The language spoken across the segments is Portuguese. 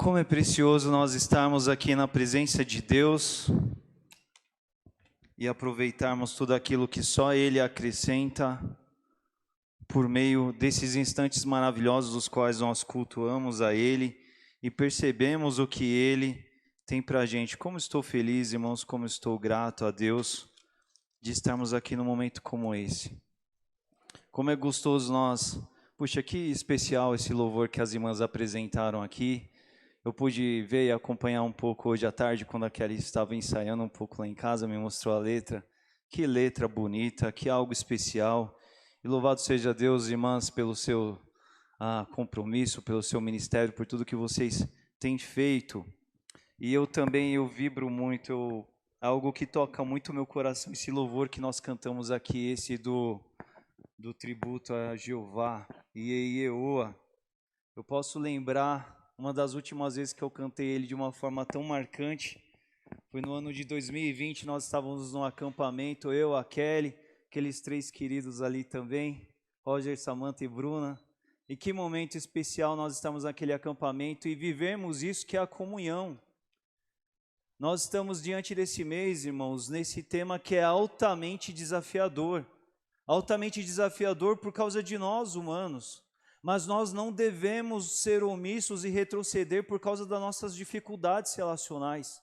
Como é precioso nós estarmos aqui na presença de Deus e aproveitarmos tudo aquilo que só Ele acrescenta por meio desses instantes maravilhosos dos quais nós cultuamos a Ele e percebemos o que Ele tem para a gente. Como estou feliz, irmãos, como estou grato a Deus de estarmos aqui num momento como esse. Como é gostoso nós... Puxa, que especial esse louvor que as irmãs apresentaram aqui. Eu pude ver e acompanhar um pouco hoje à tarde, quando a Kelly estava ensaiando um pouco lá em casa, me mostrou a letra. Que letra bonita, que algo especial. E louvado seja Deus, irmãs, pelo seu compromisso, pelo seu ministério, por tudo que vocês têm feito. E eu vibro muito, algo que toca muito o meu coração, esse louvor que nós cantamos aqui, esse do tributo a Jeová, Ieieoa. Eu posso lembrar... Uma das últimas vezes que eu cantei ele de uma forma tão marcante foi no ano de 2020, nós estávamos num acampamento, eu, a Kelly, aqueles três queridos ali também, Roger, Samantha e Bruna. E que momento especial nós estamos naquele acampamento e vivemos isso que é a comunhão. Nós estamos diante desse mês, irmãos, nesse tema que é altamente desafiador. Altamente desafiador por causa de nós, humanos. Mas nós não devemos ser omissos e retroceder por causa das nossas dificuldades relacionais.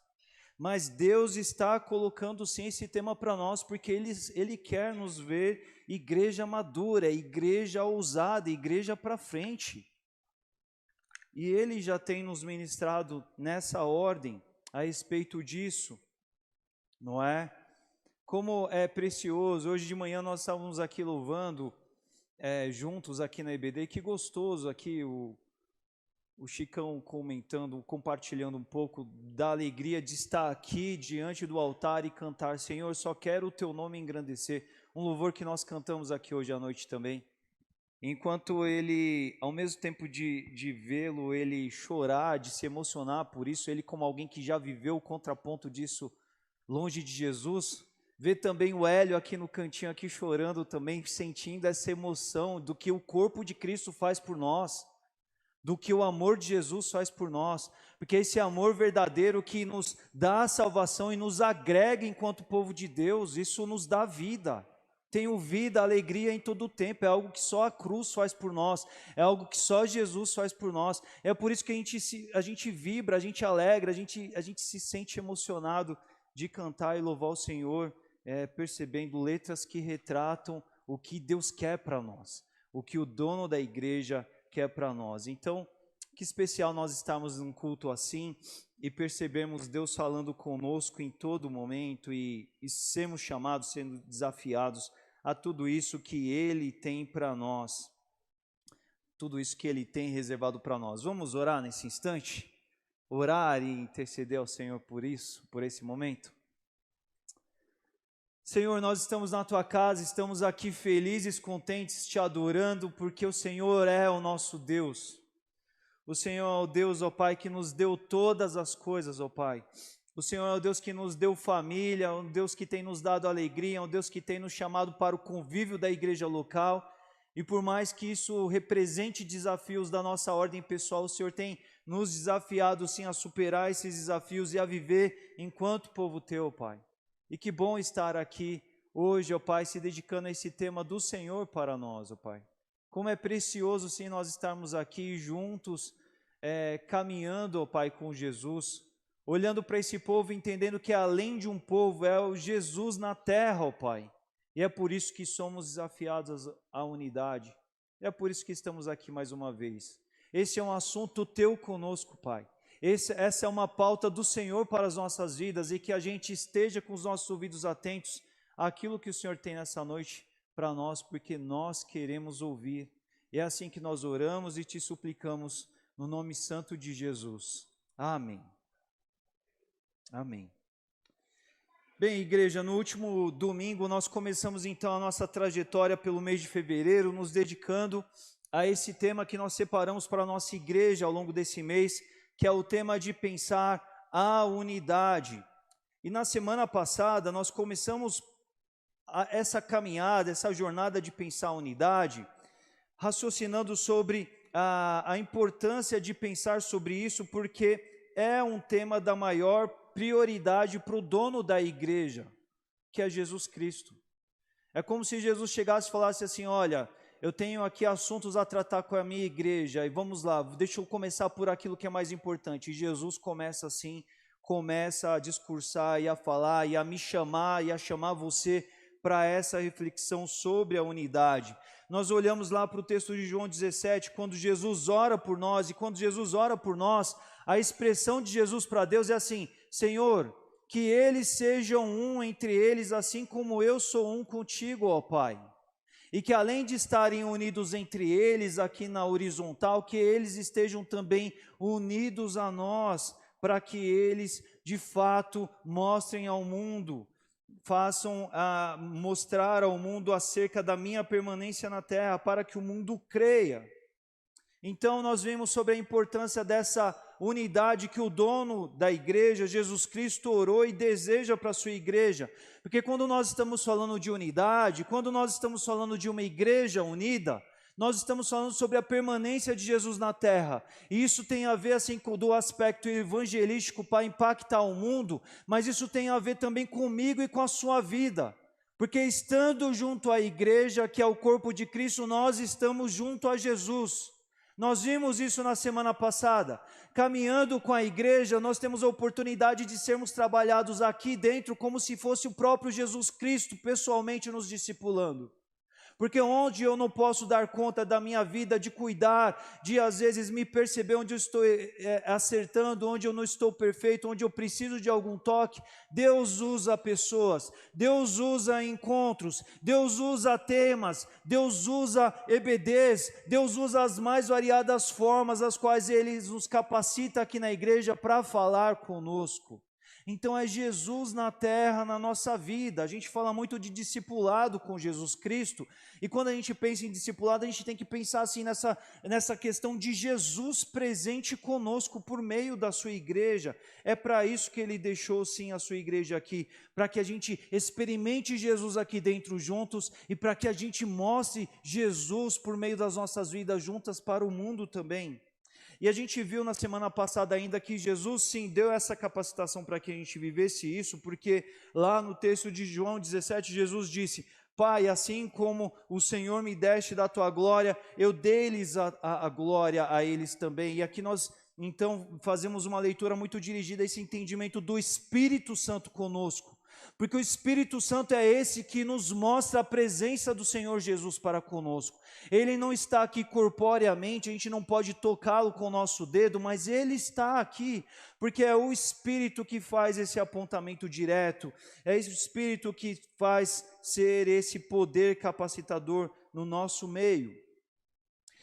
Mas Deus está colocando sim esse tema para nós, porque Ele quer nos ver igreja madura, igreja ousada, igreja para frente. E Ele já tem nos ministrado nessa ordem a respeito disso, não é? Como é precioso, hoje de manhã nós estávamos aqui louvando... juntos aqui na EBD, que gostoso aqui o Chicão comentando, compartilhando um pouco da alegria de estar aqui diante do altar e cantar, Senhor, só quero o teu nome engrandecer, um louvor que nós cantamos aqui hoje à noite também, enquanto ele, ao mesmo tempo de vê-lo, ele chorar, de se emocionar por isso, ele como alguém que já viveu o contraponto disso longe de Jesus, vê também o Hélio aqui no cantinho, aqui chorando também, sentindo essa emoção do que o corpo de Cristo faz por nós, do que o amor de Jesus faz por nós, porque esse amor verdadeiro que nos dá a salvação e nos agrega enquanto povo de Deus, isso nos dá vida. Tenho vida, alegria em todo o tempo, é algo que só a cruz faz por nós, é algo que só Jesus faz por nós, é por isso que a gente vibra, a gente alegra, a gente se sente emocionado de cantar e louvar o Senhor, percebendo letras que retratam o que Deus quer para nós, o que o dono da igreja quer para nós. Então, que especial nós estarmos num culto assim e percebemos Deus falando conosco em todo momento e sermos chamados, sendo desafiados a tudo isso que Ele tem para nós, tudo isso que Ele tem reservado para nós. Vamos orar nesse instante? Orar e interceder ao Senhor por isso, por esse momento? Senhor, nós estamos na Tua casa, estamos aqui felizes, contentes, Te adorando, porque o Senhor é o nosso Deus. O Senhor é o Deus, ó Pai, que nos deu todas as coisas, ó Pai. O Senhor é o Deus que nos deu família, o Deus que tem nos dado alegria, o Deus que tem nos chamado para o convívio da igreja local. E por mais que isso represente desafios da nossa ordem pessoal, o Senhor tem nos desafiado sim a superar esses desafios e a viver enquanto povo Teu, Pai. E que bom estar aqui hoje, ó Pai, se dedicando a esse tema do Senhor para nós, ó Pai. Como é precioso, sim, nós estarmos aqui juntos, caminhando, ó Pai, com Jesus, olhando para esse povo, entendendo que além de um povo, é o Jesus na terra, ó Pai. E é por isso que somos desafiados à unidade. É por isso que estamos aqui mais uma vez. Esse é um assunto Teu conosco, Pai. Essa é uma pauta do Senhor para as nossas vidas e que a gente esteja com os nossos ouvidos atentos àquilo que o Senhor tem nessa noite para nós, porque nós queremos ouvir. E é assim que nós oramos e Te suplicamos no nome santo de Jesus. Amém. Amém. Bem, igreja, no último domingo nós começamos então a nossa trajetória pelo mês de fevereiro, nos dedicando a esse tema que nós separamos para a nossa igreja ao longo desse mês, que é o tema de pensar a unidade. E na semana passada nós começamos essa caminhada, essa jornada de pensar a unidade, raciocinando sobre a importância de pensar sobre isso, porque é um tema da maior prioridade para o dono da igreja, que é Jesus Cristo. É como se Jesus chegasse e falasse assim: olha, eu tenho aqui assuntos a tratar com a minha igreja, e vamos lá, deixa eu começar por aquilo que é mais importante. E Jesus começa assim, começa a discursar e a falar, e a me chamar, e a chamar você para essa reflexão sobre a unidade. Nós olhamos lá para o texto de João 17, quando Jesus ora por nós, e quando Jesus ora por nós, a expressão de Jesus para Deus é assim: Senhor, que eles sejam um entre eles, assim como eu sou um contigo, ó Pai. E que além de estarem unidos entre eles aqui na horizontal, que eles estejam também unidos a nós, para que eles de fato mostrem ao mundo, façam mostrar ao mundo acerca da minha permanência na terra, para que o mundo creia. Então nós vemos sobre a importância dessa unidade que o dono da igreja, Jesus Cristo, orou e deseja para a sua igreja. Porque quando nós estamos falando de unidade, quando nós estamos falando de uma igreja unida, nós estamos falando sobre a permanência de Jesus na terra. E isso tem a ver assim do aspecto evangelístico para impactar o mundo, mas isso tem a ver também comigo e com a sua vida. Porque estando junto à igreja, que é o corpo de Cristo, nós estamos junto a Jesus. Nós vimos isso na semana passada. Caminhando com a igreja, nós temos a oportunidade de sermos trabalhados aqui dentro como se fosse o próprio Jesus Cristo pessoalmente nos discipulando. Porque onde eu não posso dar conta da minha vida, de cuidar, de às vezes me perceber onde eu estou acertando, onde eu não estou perfeito, onde eu preciso de algum toque, Deus usa pessoas, Deus usa encontros, Deus usa temas, Deus usa EBDs, Deus usa as mais variadas formas as quais Ele nos capacita aqui na igreja para falar conosco. Então é Jesus na terra, na nossa vida. A gente fala muito de discipulado com Jesus Cristo, e quando a gente pensa em discipulado, a gente tem que pensar assim nessa questão de Jesus presente conosco por meio da sua igreja. É para isso que Ele deixou sim a sua igreja aqui, para que a gente experimente Jesus aqui dentro juntos, e para que a gente mostre Jesus por meio das nossas vidas juntas para o mundo também. E a gente viu na semana passada ainda que Jesus sim deu essa capacitação para que a gente vivesse isso, porque lá no texto de João 17, Jesus disse: Pai, assim como o Senhor me deste da tua glória, eu dei-lhes a glória a eles também. E aqui nós então fazemos uma leitura muito dirigida a esse entendimento do Espírito Santo conosco. Porque o Espírito Santo é esse que nos mostra a presença do Senhor Jesus para conosco. Ele não está aqui corporeamente, a gente não pode tocá-lo com o nosso dedo, mas Ele está aqui, porque é o Espírito que faz esse apontamento direto, é esse Espírito que faz ser esse poder capacitador no nosso meio.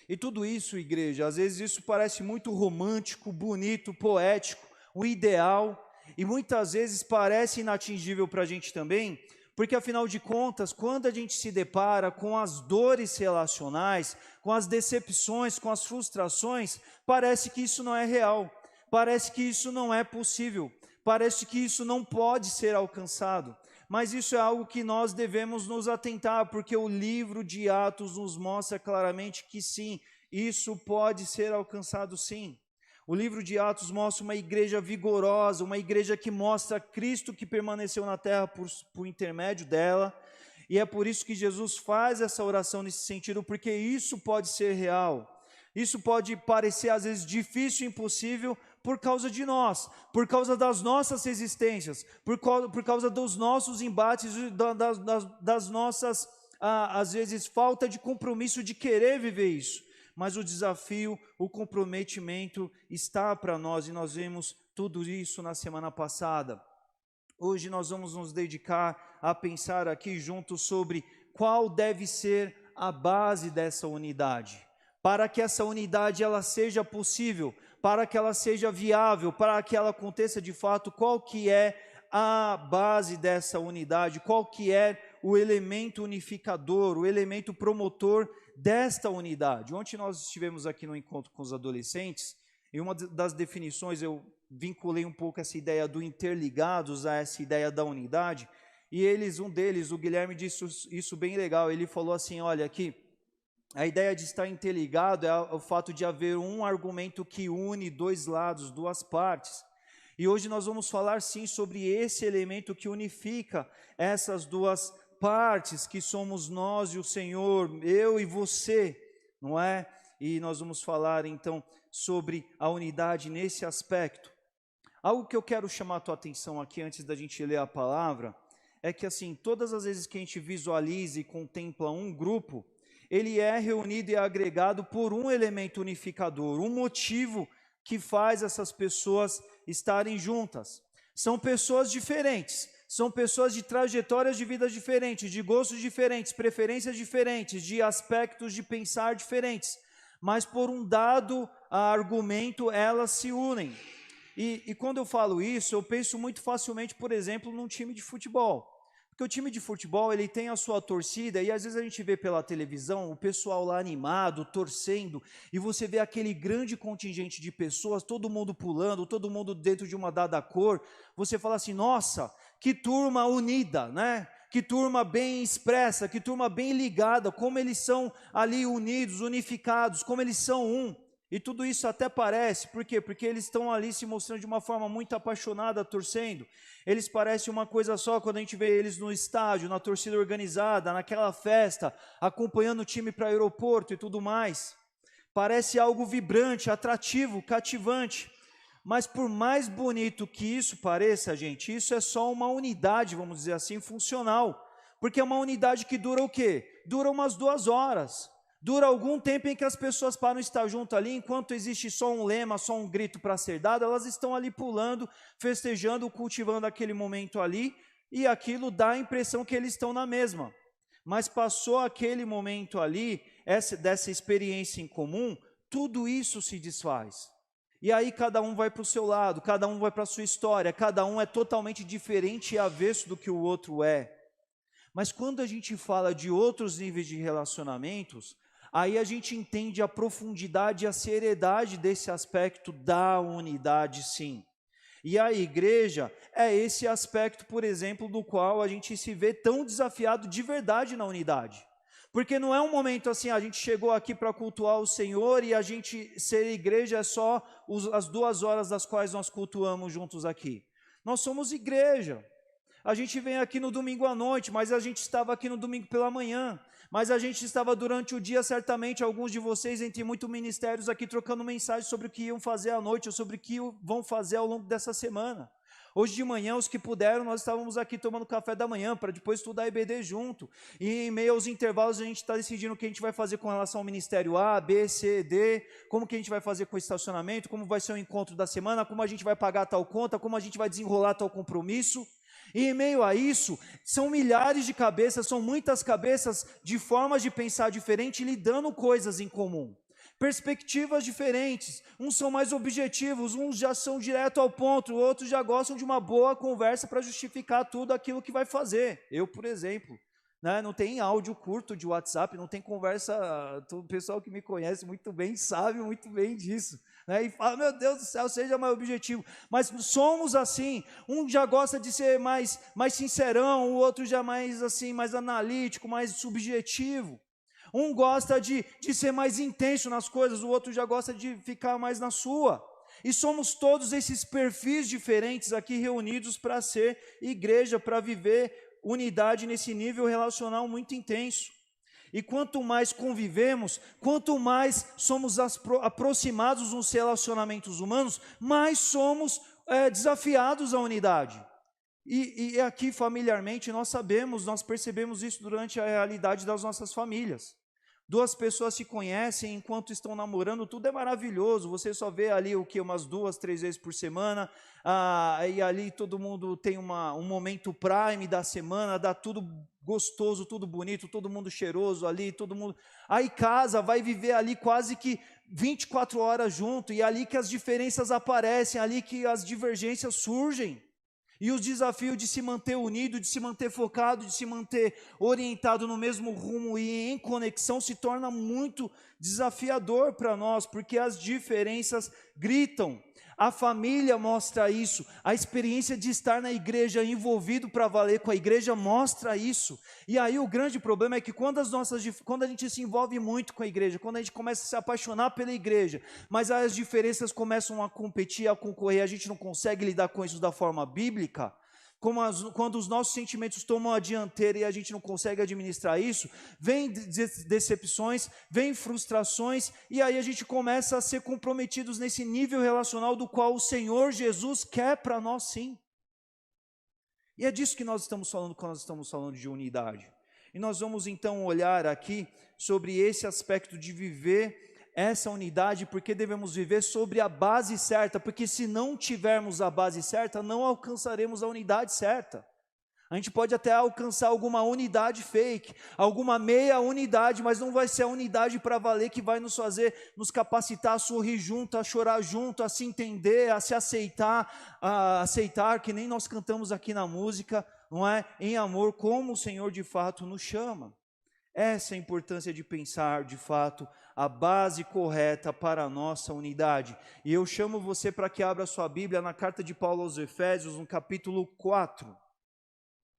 E tudo isso, igreja, às vezes isso parece muito romântico, bonito, poético, o ideal, e muitas vezes parece inatingível para a gente também, porque afinal de contas, quando a gente se depara com as dores relacionais, com as decepções, com as frustrações, parece que isso não é real, parece que isso não é possível, parece que isso não pode ser alcançado. Mas isso é algo que nós devemos nos atentar, porque o livro de Atos nos mostra claramente que sim, isso pode ser alcançado sim. O livro de Atos mostra uma igreja vigorosa, uma igreja que mostra Cristo que permaneceu na terra por intermédio dela, e é por isso que Jesus faz essa oração nesse sentido, porque isso pode ser real. Isso pode parecer às vezes difícil e impossível por causa de nós, por causa das nossas resistências, por causa dos nossos embates, das nossas, às vezes, falta de compromisso de querer viver isso. Mas o desafio, o comprometimento está para nós, e nós vimos tudo isso na semana passada. Hoje nós vamos nos dedicar a pensar aqui juntos sobre qual deve ser a base dessa unidade. Para que essa unidade ela seja possível, para que ela seja viável, para que ela aconteça de fato, qual que é a base dessa unidade, qual que é o elemento unificador, o elemento promotor desta unidade. Ontem nós estivemos aqui no encontro com os adolescentes, e uma das definições eu vinculei um pouco essa ideia do interligados a essa ideia da unidade, e um deles, o Guilherme, disse isso bem legal. Ele falou assim: olha aqui, A ideia de estar interligado é o fato de haver um argumento que une dois lados, duas partes. E hoje nós vamos falar sim sobre esse elemento que unifica essas duas partes, que somos nós e o Senhor, eu e você, não é? E nós vamos falar então sobre a unidade nesse aspecto. Algo que eu quero chamar a tua atenção aqui antes da gente ler a palavra, é que assim, todas as vezes que a gente visualiza e contempla um grupo, ele é reunido e agregado por um elemento unificador, um motivo que faz essas pessoas estarem juntas. São pessoas diferentes, são pessoas de trajetórias de vida diferentes, de gostos diferentes, preferências diferentes, de aspectos de pensar diferentes, mas por um dado argumento elas se unem. E quando eu falo isso, eu penso muito facilmente, por exemplo, num time de futebol. Porque o time de futebol, ele tem a sua torcida, e às vezes a gente vê pela televisão o pessoal lá animado, torcendo, e você vê aquele grande contingente de pessoas, todo mundo pulando, todo mundo dentro de uma dada cor. Você fala assim, nossa, que turma unida, né? Que turma bem expressa, que turma bem ligada, como eles são ali unidos, unificados, como eles são um. E tudo isso até parece, por quê? Porque eles estão ali se mostrando de uma forma muito apaixonada, torcendo. Eles parecem uma coisa só quando a gente vê eles no estádio, na torcida organizada, naquela festa, acompanhando o time para o aeroporto e tudo mais. Parece algo vibrante, atrativo, cativante. Mas por mais bonito que isso pareça, gente, isso é só uma unidade, vamos dizer assim, funcional. Porque é uma unidade que dura o quê? Dura umas 2 horas. Dura algum tempo em que as pessoas param de estar junto ali, enquanto existe só um lema, só um grito para ser dado, elas estão ali pulando, festejando, cultivando aquele momento ali, e aquilo dá a impressão que eles estão na mesma. Mas passou aquele momento ali, dessa experiência em comum, tudo isso se desfaz. E aí cada um vai para o seu lado, cada um vai para a sua história, cada um é totalmente diferente e avesso do que o outro é. Mas quando a gente fala de outros níveis de relacionamentos, aí a gente entende a profundidade e a seriedade desse aspecto da unidade, sim. E a igreja é esse aspecto, por exemplo, do qual a gente se vê tão desafiado de verdade na unidade. Porque não é um momento assim, a gente chegou aqui para cultuar o Senhor e a gente ser igreja é só as 2 horas das quais nós cultuamos juntos aqui. Nós somos igreja. A gente vem aqui no domingo à noite, mas a gente estava aqui no domingo pela manhã. Mas a gente estava durante o dia, certamente, alguns de vocês, entre muitos ministérios aqui, trocando mensagens sobre o que iam fazer à noite, ou sobre o que vão fazer ao longo dessa semana. Hoje de manhã, os que puderam, nós estávamos aqui tomando café da manhã, para depois estudar EBD junto. E em meio aos intervalos, a gente está decidindo o que a gente vai fazer com relação ao ministério A, B, C, D, como que a gente vai fazer com o estacionamento, como vai ser o encontro da semana, como a gente vai pagar tal conta, como a gente vai desenrolar tal compromisso. E em meio a isso, são milhares de cabeças, são muitas cabeças de formas de pensar diferente, lidando coisas em comum. Perspectivas diferentes, uns são mais objetivos, uns já são direto ao ponto, outros já gostam de uma boa conversa para justificar tudo aquilo que vai fazer. Eu, por exemplo, né, não tem áudio curto de WhatsApp, não tem conversa, o pessoal que me conhece muito bem sabe muito bem disso. Né, e fala, meu Deus do céu, seja mais objetivo. Mas somos assim, um já gosta de ser mais sincerão, o outro já mais assim, mais analítico, mais subjetivo. Um gosta de ser mais intenso nas coisas, o outro já gosta de ficar mais na sua. E somos todos esses perfis diferentes aqui reunidos para ser igreja, para viver unidade nesse nível relacional muito intenso. E quanto mais convivemos, quanto mais somos aproximados nos relacionamentos humanos, mais somos desafiados à unidade. E aqui familiarmente nós sabemos, nós percebemos isso durante a realidade das nossas famílias. 2 pessoas se conhecem enquanto estão namorando, tudo é maravilhoso, você só vê ali o que, umas 2, 3 vezes por semana, e ali todo mundo tem um momento prime da semana, dá tudo gostoso, tudo bonito, todo mundo cheiroso ali, todo mundo, aí casa, vai viver ali quase que 24 horas junto, e ali que as diferenças aparecem, ali que as divergências surgem. E o desafio de se manter unido, de se manter focado, de se manter orientado no mesmo rumo e em conexão se torna muito desafiador para nós, porque as diferenças gritam. A família mostra isso, a experiência de estar na igreja, envolvido para valer com a igreja, mostra isso. E aí o grande problema é que quando a gente se envolve muito com a igreja, quando a gente começa a se apaixonar pela igreja, mas as diferenças começam a competir, a concorrer, a gente não consegue lidar com isso da forma bíblica, quando os nossos sentimentos tomam a dianteira e a gente não consegue administrar isso, vem decepções, vem frustrações, e aí a gente começa a ser comprometidos nesse nível relacional do qual o Senhor Jesus quer para nós, sim. E é disso que nós estamos falando quando nós estamos falando de unidade. E nós vamos então olhar aqui sobre esse aspecto de viver essa unidade, porque devemos viver sobre a base certa, porque se não tivermos a base certa, não alcançaremos a unidade certa. A gente pode até alcançar alguma unidade fake, alguma meia unidade, mas não vai ser a unidade para valer que vai nos fazer, nos capacitar a sorrir junto, a chorar junto, a se entender, a se aceitar, que nem nós cantamos aqui na música, não é? Em amor, como o Senhor de fato nos chama. Essa é a importância de pensar, de fato, a base correta para a nossa unidade. E eu chamo você para que abra sua Bíblia na carta de Paulo aos Efésios, no capítulo 4.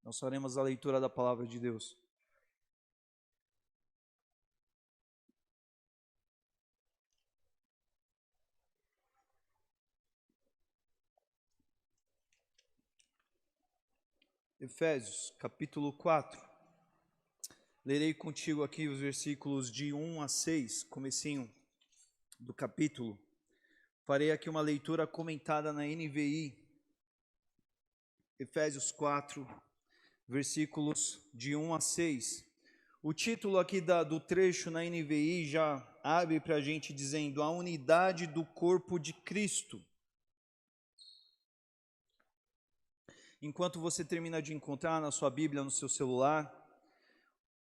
Nós faremos a leitura da palavra de Deus. Efésios, capítulo 4. Lerei contigo aqui os versículos de 1 a 6, comecinho do capítulo. Farei aqui uma leitura comentada na NVI. Efésios 4, versículos de 1 a 6. O título aqui do trecho na NVI já abre para a gente dizendo: a unidade do corpo de Cristo. Enquanto você termina de encontrar na sua Bíblia, no seu celular,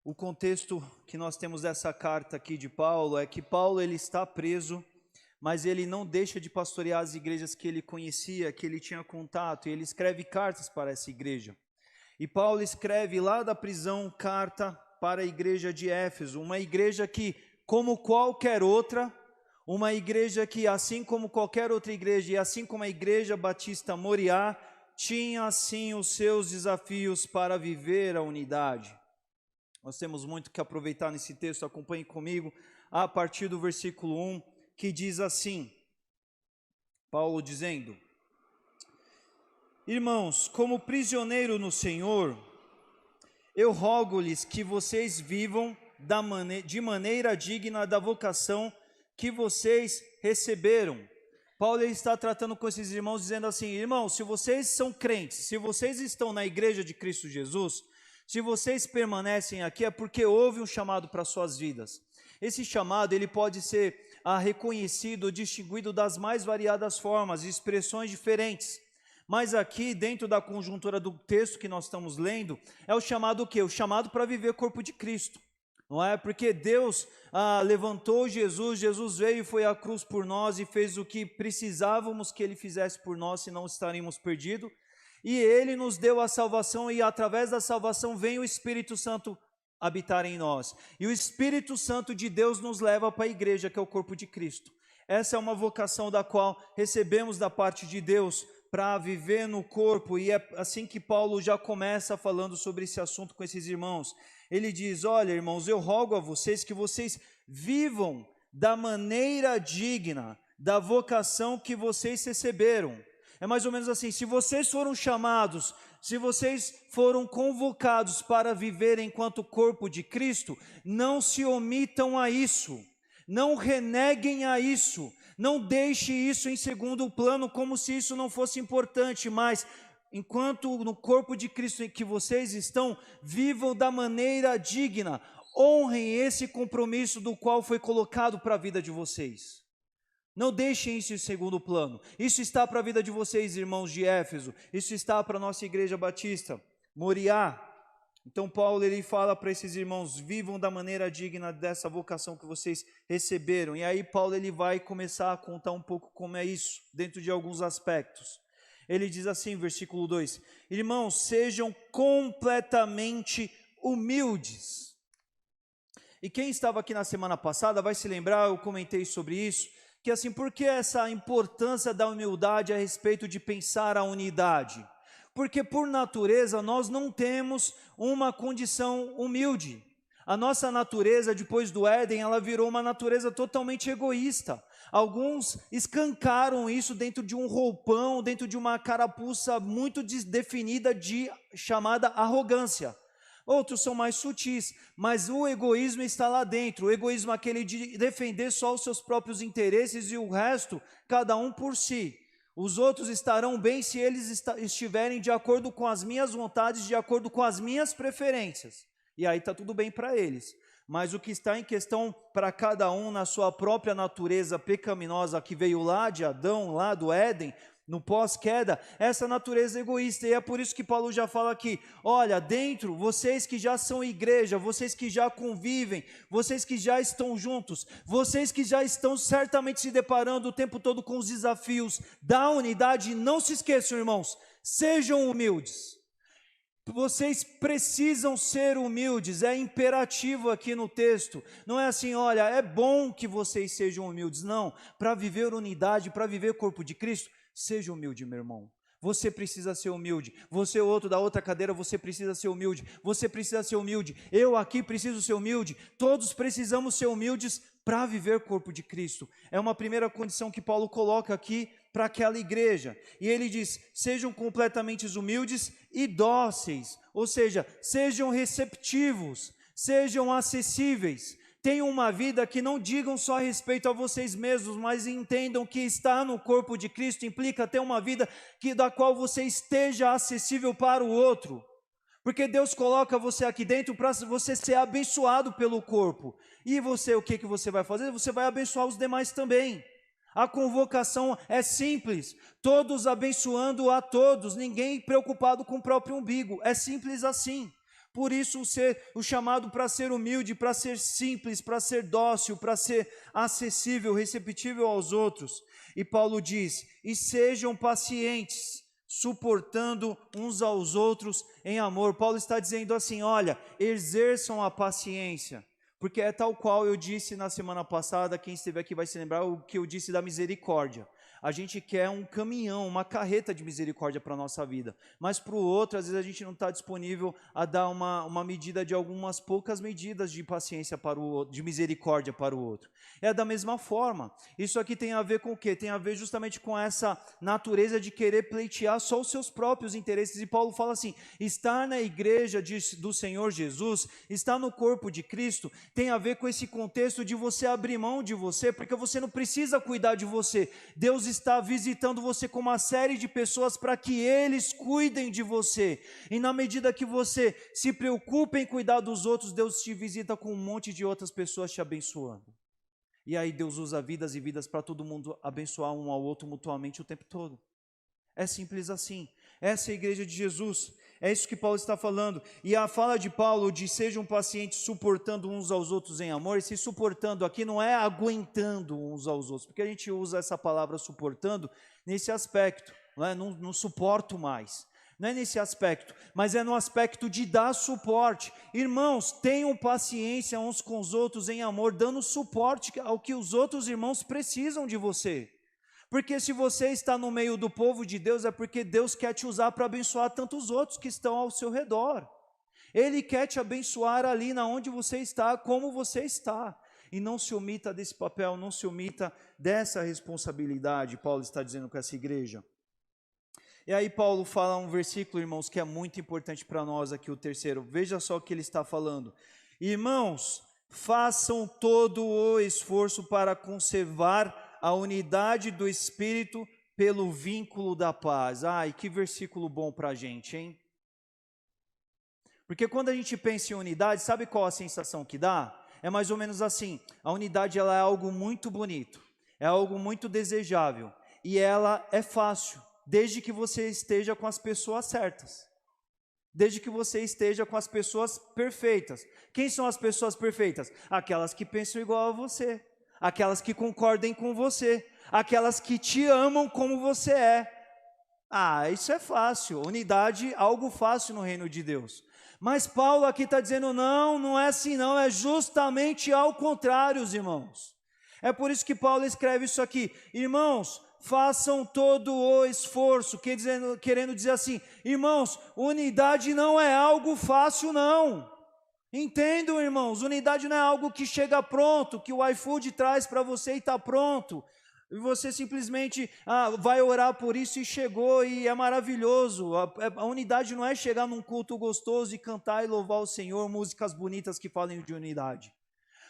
o contexto que nós temos dessa carta aqui de Paulo é que Paulo ele está preso, mas ele não deixa de pastorear as igrejas que ele conhecia, que ele tinha contato, e ele escreve cartas para essa igreja. E Paulo escreve lá da prisão carta para a igreja de Éfeso, uma igreja que, como qualquer outra, uma igreja que, assim como qualquer outra igreja, e assim como a igreja Batista Moriá, tinha assim os seus desafios para viver a unidade. Nós temos muito que aproveitar nesse texto, acompanhe comigo, a partir do versículo 1, que diz assim, Paulo dizendo: irmãos, como prisioneiro no Senhor, eu rogo-lhes que vocês vivam de maneira digna da vocação que vocês receberam. Paulo está tratando com esses irmãos, dizendo assim: irmãos, se vocês são crentes, se vocês estão na igreja de Cristo Jesus, se vocês permanecem aqui, é porque houve um chamado para suas vidas. Esse chamado ele pode ser reconhecido, distinguido das mais variadas formas, expressões diferentes. Mas aqui, dentro da conjuntura do texto que nós estamos lendo, é o chamado o quê? O chamado para viver o corpo de Cristo. Não é? Porque Deus levantou Jesus, Jesus veio e foi à cruz por nós e fez o que precisávamos que Ele fizesse por nós, senão estaríamos perdidos. E Ele nos deu a salvação e através da salvação vem o Espírito Santo habitar em nós. E o Espírito Santo de Deus nos leva para a igreja, que é o corpo de Cristo. Essa é uma vocação da qual recebemos da parte de Deus para viver no corpo, e é assim que Paulo já começa falando sobre esse assunto com esses irmãos. Ele diz: olha, irmãos, eu rogo a vocês que vocês vivam da maneira digna da vocação que vocês receberam. É mais ou menos assim: se vocês foram chamados, se vocês foram convocados para viver enquanto corpo de Cristo, não se omitam a isso, não reneguem a isso, não deixe isso em segundo plano como se isso não fosse importante, mas enquanto no corpo de Cristo em que vocês estão, vivam da maneira digna, honrem esse compromisso do qual foi colocado para a vida de vocês. Não deixem isso em segundo plano. Isso está para a vida de vocês, irmãos de Éfeso. Isso está para a nossa igreja batista, Moriá. Então Paulo ele fala para esses irmãos: vivam da maneira digna dessa vocação que vocês receberam. E aí Paulo ele vai começar a contar um pouco como é isso, dentro de alguns aspectos. Ele diz assim, versículo 2: irmãos, sejam completamente humildes. E quem estava aqui na semana passada vai se lembrar, eu comentei sobre isso, que assim, por que essa importância da humildade a respeito de pensar a unidade? Porque por natureza nós não temos uma condição humilde. A nossa natureza, depois do Éden, ela virou uma natureza totalmente egoísta. Alguns escancaram isso dentro de um roupão, dentro de uma carapuça muito definida chamada arrogância. Outros são mais sutis, mas o egoísmo está lá dentro. O egoísmo é aquele de defender só os seus próprios interesses e o resto, cada um por si. Os outros estarão bem se eles estiverem de acordo com as minhas vontades, de acordo com as minhas preferências. E aí está tudo bem para eles. Mas o que está em questão para cada um na sua própria natureza pecaminosa que veio lá de Adão, lá do Éden, no pós-queda, essa natureza egoísta. E é por isso que Paulo já fala aqui, olha, dentro, vocês que já são igreja, vocês que já convivem, vocês que já estão juntos, vocês que já estão certamente se deparando o tempo todo com os desafios da unidade, não se esqueçam, irmãos, sejam humildes. Vocês precisam ser humildes, é imperativo aqui no texto, não é assim, olha, é bom que vocês sejam humildes, não, para viver unidade, para viver corpo de Cristo, seja humilde, meu irmão, você precisa ser humilde, você outro da outra cadeira, você precisa ser humilde, você precisa ser humilde, eu aqui preciso ser humilde, todos precisamos ser humildes para viver corpo de Cristo, é uma primeira condição que Paulo coloca aqui, para aquela igreja, e ele diz, sejam completamente humildes e dóceis, ou seja, sejam receptivos, sejam acessíveis, tenham uma vida que não digam só a respeito a vocês mesmos, mas entendam que estar no corpo de Cristo implica ter uma vida da qual você esteja acessível para o outro, porque Deus coloca você aqui dentro para você ser abençoado pelo corpo, e você, o que você vai fazer? Você vai abençoar os demais também. A convocação é simples, todos abençoando a todos, ninguém preocupado com o próprio umbigo, é simples assim. Por isso o chamado para ser humilde, para ser simples, para ser dócil, para ser acessível, receptível aos outros. E Paulo diz, e sejam pacientes, suportando uns aos outros em amor. Paulo está dizendo assim, olha, exerçam a paciência. Porque é tal qual eu disse na semana passada, quem esteve aqui vai se lembrar o que eu disse da misericórdia. A gente quer um caminhão, uma carreta de misericórdia para a nossa vida, mas para o outro, às vezes a gente não está disponível a dar uma medida de algumas poucas medidas de paciência para o outro, de misericórdia para o outro. É da mesma forma, isso aqui tem a ver com o quê? Tem a ver justamente com essa natureza de querer pleitear só os seus próprios interesses, e Paulo fala assim, estar na igreja do Senhor Jesus, estar no corpo de Cristo, tem a ver com esse contexto de você abrir mão de você, porque você não precisa cuidar de você, Deus está visitando você com uma série de pessoas para que eles cuidem de você, e na medida que você se preocupa em cuidar dos outros, Deus te visita com um monte de outras pessoas te abençoando, e aí Deus usa vidas e vidas para todo mundo abençoar um ao outro mutuamente o tempo todo, é simples assim, essa é a igreja de Jesus, é isso que Paulo está falando, e a fala de Paulo de sejam pacientes suportando uns aos outros em amor, esse suportando aqui não é aguentando uns aos outros, porque a gente usa essa palavra suportando nesse aspecto, não suporto mais, não é nesse aspecto, mas é no aspecto de dar suporte. Irmãos, tenham paciência uns com os outros em amor, dando suporte ao que os outros irmãos precisam de você. Porque se você está no meio do povo de Deus, é porque Deus quer te usar para abençoar tantos outros que estão ao seu redor. Ele quer te abençoar ali na onde você está, como você está. E não se omita desse papel, não se omita dessa responsabilidade, Paulo está dizendo com essa igreja. E aí Paulo fala um versículo, irmãos, que é muito importante para nós aqui, o terceiro. Veja só o que ele está falando. Irmãos, façam todo o esforço para conservar a unidade do Espírito pelo vínculo da paz. Ai, que versículo bom para a gente, hein? Porque quando a gente pensa em unidade, sabe qual a sensação que dá? É mais ou menos assim, a unidade ela é algo muito bonito, é algo muito desejável, e ela é fácil, desde que você esteja com as pessoas certas. Desde que você esteja com as pessoas perfeitas. Quem são as pessoas perfeitas? Aquelas que pensam igual a você. Aquelas que concordem com você, aquelas que te amam como você é. Isso é fácil, unidade, algo fácil no reino de Deus. Mas Paulo aqui está dizendo, não, não é assim não, é justamente ao contrário, irmãos. É por isso que Paulo escreve isso aqui, irmãos, façam todo o esforço, querendo dizer assim, irmãos, unidade não é algo fácil não. Entendam, irmãos, unidade não é algo que chega pronto, que o iFood traz para você e está pronto. E você simplesmente vai orar por isso e chegou e é maravilhoso. A unidade não é chegar num culto gostoso e cantar e louvar o Senhor, músicas bonitas que falem de unidade.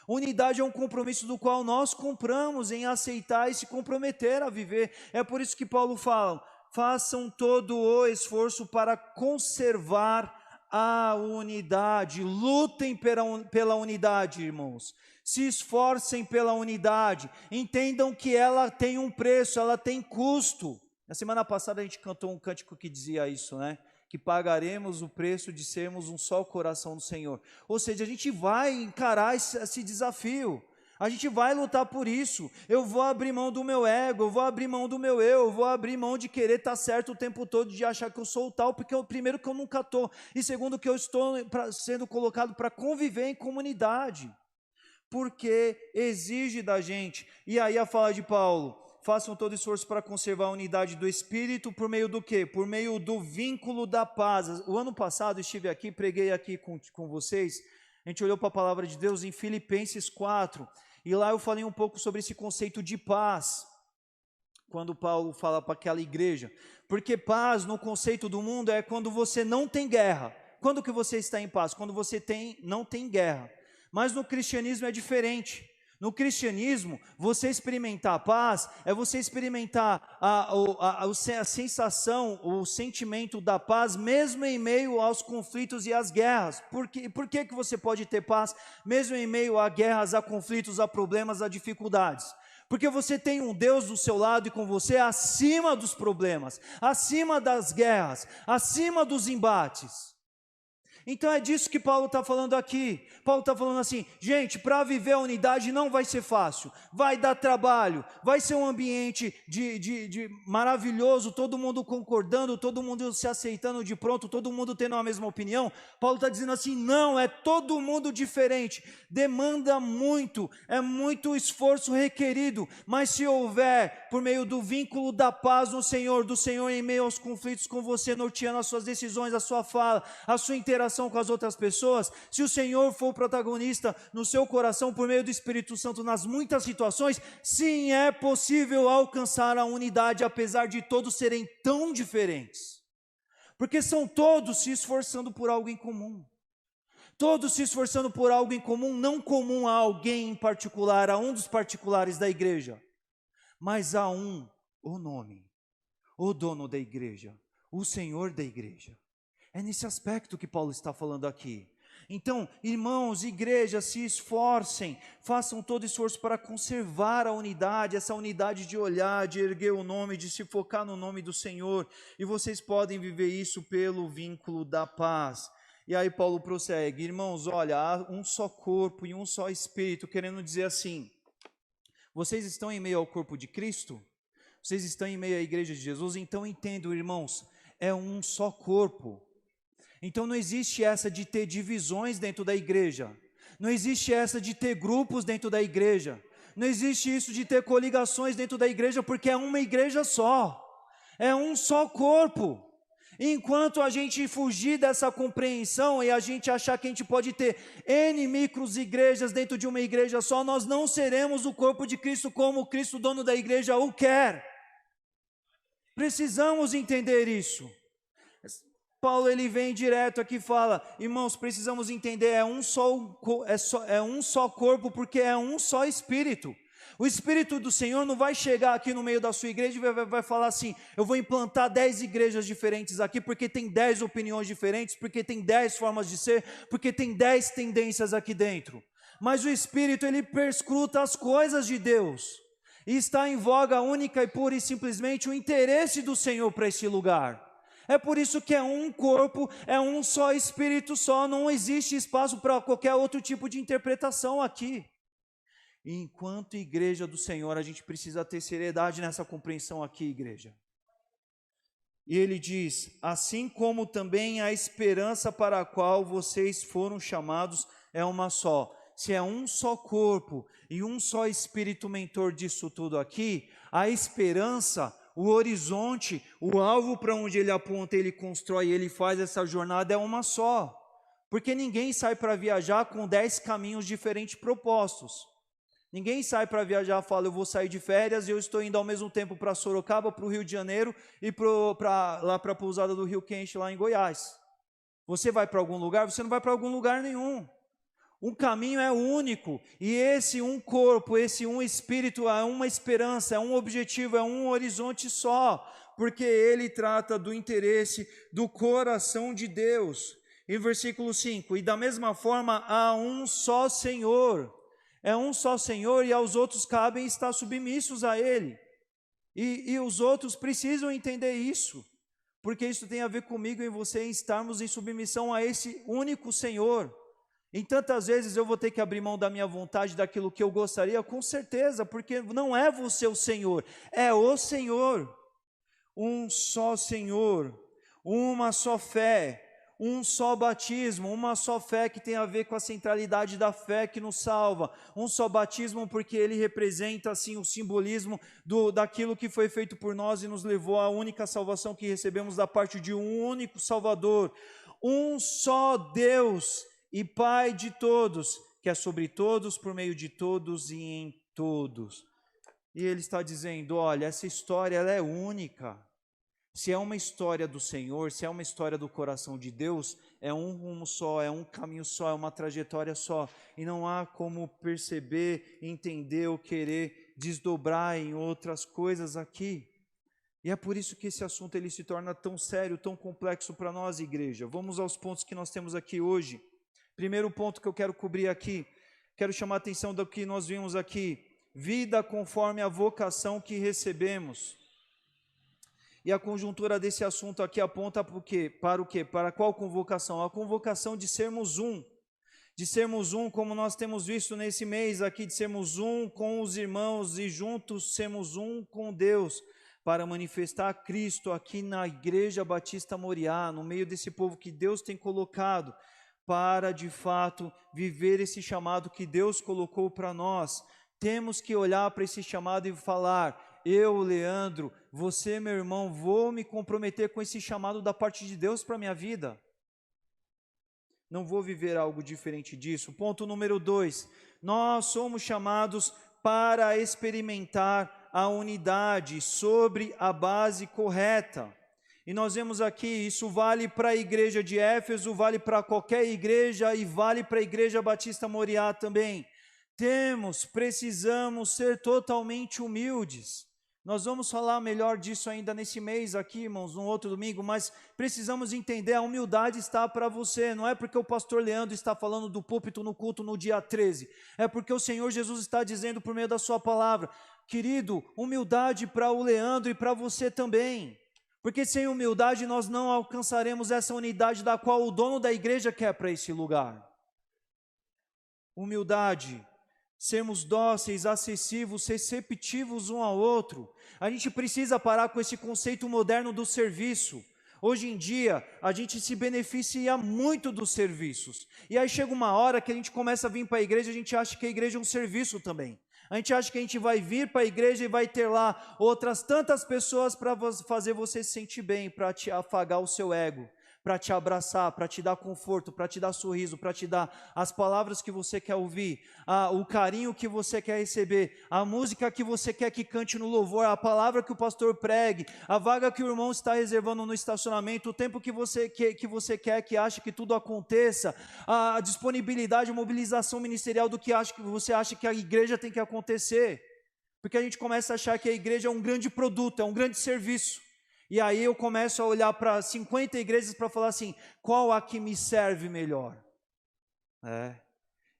Unidade é um compromisso do qual nós compramos em aceitar e se comprometer a viver. É por isso que Paulo fala, façam todo o esforço para conservar a unidade, lutem pela unidade, irmãos. Se esforcem pela unidade, entendam que ela tem um preço, ela tem custo. Na semana passada a gente cantou um cântico que dizia isso, né? Que pagaremos o preço de sermos um só coração do Senhor. Ou seja, a gente vai encarar esse desafio, a gente vai lutar por isso. Eu vou abrir mão do meu ego, eu vou abrir mão do meu eu vou abrir mão de querer estar certo o tempo todo, de achar que eu sou o tal, porque primeiro que eu nunca estou, e segundo que eu estou sendo colocado para conviver em comunidade, porque exige da gente. E aí a fala de Paulo, façam todo esforço para conservar a unidade do Espírito, por meio do quê? Por meio do vínculo da paz. O ano passado eu estive aqui, preguei aqui com vocês, a gente olhou para a palavra de Deus em Filipenses 4, e lá eu falei um pouco sobre esse conceito de paz, quando Paulo fala para aquela igreja, porque paz no conceito do mundo é quando você não tem guerra. Quando que você está em paz? Quando você não tem guerra. Mas no cristianismo é diferente. No cristianismo, você experimentar a paz é você experimentar a sensação, o sentimento da paz, mesmo em meio aos conflitos e às guerras. Por que você pode ter paz, mesmo em meio a guerras, a conflitos, a problemas, a dificuldades? Porque você tem um Deus do seu lado e com você acima dos problemas, acima das guerras, acima dos embates. Então é disso que Paulo está falando aqui. Paulo está falando assim, gente, para viver a unidade não vai ser fácil, vai dar trabalho, vai ser um ambiente de maravilhoso, todo mundo concordando, todo mundo se aceitando de pronto, todo mundo tendo a mesma opinião. Paulo está dizendo assim, não, é todo mundo diferente, demanda muito, é muito esforço requerido, mas se houver, por meio do vínculo da paz no Senhor, do Senhor em meio aos conflitos com você, norteando as suas decisões, a sua fala, a sua interação com as outras pessoas, se o Senhor for o protagonista no seu coração por meio do Espírito Santo nas muitas situações, sim, é possível alcançar a unidade, apesar de todos serem tão diferentes, porque são todos se esforçando por algo em comum, todos se esforçando por algo em comum, não comum a alguém em particular, a um dos particulares da igreja, mas a o nome, o dono da igreja, o Senhor da igreja. É nesse aspecto que Paulo está falando aqui. Então, irmãos, igreja, se esforcem, façam todo esforço para conservar a unidade, essa unidade de olhar, de erguer o nome, de se focar no nome do Senhor, e vocês podem viver isso pelo vínculo da paz. E aí Paulo prossegue, irmãos, olha, há um só corpo e um só espírito, querendo dizer assim, vocês estão em meio ao corpo de Cristo? Vocês estão em meio à igreja de Jesus? Então entendam, irmãos, é um só corpo. Então não existe essa de ter divisões dentro da igreja, não existe essa de ter grupos dentro da igreja, não existe isso de ter coligações dentro da igreja, porque é uma igreja só, é um só corpo. Enquanto a gente fugir dessa compreensão e a gente achar que a gente pode ter N micros igrejas dentro de uma igreja só, nós não seremos o corpo de Cristo como o Cristo, dono da igreja, o quer. Precisamos entender isso. Paulo ele vem direto aqui e fala, irmãos, precisamos entender, é um só corpo, porque é um só Espírito. O Espírito do Senhor não vai chegar aqui no meio da sua igreja e vai falar assim, eu vou implantar 10 igrejas diferentes aqui, porque tem 10 opiniões diferentes, porque tem 10 formas de ser, porque tem 10 tendências aqui dentro. Mas o Espírito, ele perscruta as coisas de Deus, e está em voga única e pura e simplesmente o interesse do Senhor para esse lugar. É por isso que é um corpo, é um só Espírito só, não existe espaço para qualquer outro tipo de interpretação aqui. E enquanto igreja do Senhor, a gente precisa ter seriedade nessa compreensão aqui, igreja. E ele diz: assim como também a esperança para a qual vocês foram chamados é uma só. Se é um só corpo e um só Espírito mentor disso tudo aqui, a esperança, o horizonte, o alvo para onde ele aponta, ele constrói, ele faz essa jornada é uma só. Porque ninguém sai para viajar com 10 caminhos diferentes propostos. Ninguém sai para viajar e fala: eu vou sair de férias e eu estou indo ao mesmo tempo para Sorocaba, para o Rio de Janeiro e lá para a pousada do Rio Quente, lá em Goiás. Você vai para algum lugar? Você não vai para algum lugar nenhum. Um caminho é único, e esse um corpo, esse um espírito é uma esperança, é um objetivo, é um horizonte só, porque ele trata do interesse do coração de Deus. Em versículo 5, e da mesma forma há um só Senhor, é um só Senhor e aos outros cabem estar submissos a Ele, e os outros precisam entender isso, porque isso tem a ver comigo e você em estarmos em submissão a esse único Senhor. Em tantas vezes eu vou ter que abrir mão da minha vontade, daquilo que eu gostaria, com certeza, porque não é você o Senhor, é o Senhor. Um só Senhor, uma só fé, um só batismo, uma só fé que tem a ver com a centralidade da fé que nos salva, um só batismo porque ele representa assim o simbolismo daquilo que foi feito por nós e nos levou à única salvação que recebemos da parte de um único Salvador, um só Deus e Pai de todos, que é sobre todos, por meio de todos e em todos. E ele está dizendo: olha, essa história ela é única. Se é uma história do Senhor, se é uma história do coração de Deus, é um rumo só, é um caminho só, é uma trajetória só. E não há como perceber, entender ou querer desdobrar em outras coisas aqui. E é por isso que esse assunto ele se torna tão sério, tão complexo para nós, igreja. Vamos aos pontos que nós temos aqui hoje. Primeiro ponto que eu quero cobrir aqui, quero chamar a atenção do que nós vimos aqui: vida conforme a vocação que recebemos. E a conjuntura desse assunto aqui aponta para o quê? Para qual convocação? A convocação de sermos um. De sermos um, como nós temos visto nesse mês aqui, de sermos um com os irmãos e juntos sermos um com Deus, para manifestar Cristo aqui na Igreja Batista Moriá, no meio desse povo que Deus tem colocado, para de fato viver esse chamado que Deus colocou para nós. Temos que olhar para esse chamado e falar: eu, Leandro, você, meu irmão, vou me comprometer com esse chamado da parte de Deus para a minha vida. Não vou viver algo diferente disso. Ponto número 2, nós somos chamados para experimentar a unidade sobre a base correta. E nós vemos aqui, isso vale para a igreja de Éfeso, vale para qualquer igreja e vale para a Igreja Batista Moriá também. Precisamos ser totalmente humildes. Nós vamos falar melhor disso ainda nesse mês aqui, irmãos, no outro domingo, mas precisamos entender, a humildade está para você, não é porque o pastor Leandro está falando do púlpito no culto no dia 13, é porque o Senhor Jesus está dizendo por meio da sua palavra: querido, humildade para o Leandro e para você também. Porque sem humildade nós não alcançaremos essa unidade da qual o dono da igreja quer para esse lugar. Humildade, sermos dóceis, acessivos, receptivos um ao outro. A gente precisa parar com esse conceito moderno do serviço. Hoje em dia, a gente se beneficia muito dos serviços. E aí chega uma hora que a gente começa a vir para a igreja, a gente acha que a igreja é um serviço também. A gente acha que a gente vai vir para a igreja e vai ter lá outras tantas pessoas para fazer você se sentir bem, para te afagar o seu ego, para te abraçar, para te dar conforto, para te dar sorriso, para te dar as palavras que você quer ouvir, o carinho que você quer receber, a música que você quer que cante no louvor, a palavra que o pastor pregue, a vaga que o irmão está reservando no estacionamento, o tempo que você quer, que acha que tudo aconteça, a disponibilidade, a mobilização ministerial do que você acha que a igreja tem que acontecer, porque a gente começa a achar que a igreja é um grande produto, é um grande serviço. E aí eu começo a olhar para 50 igrejas para falar assim: qual a que me serve melhor?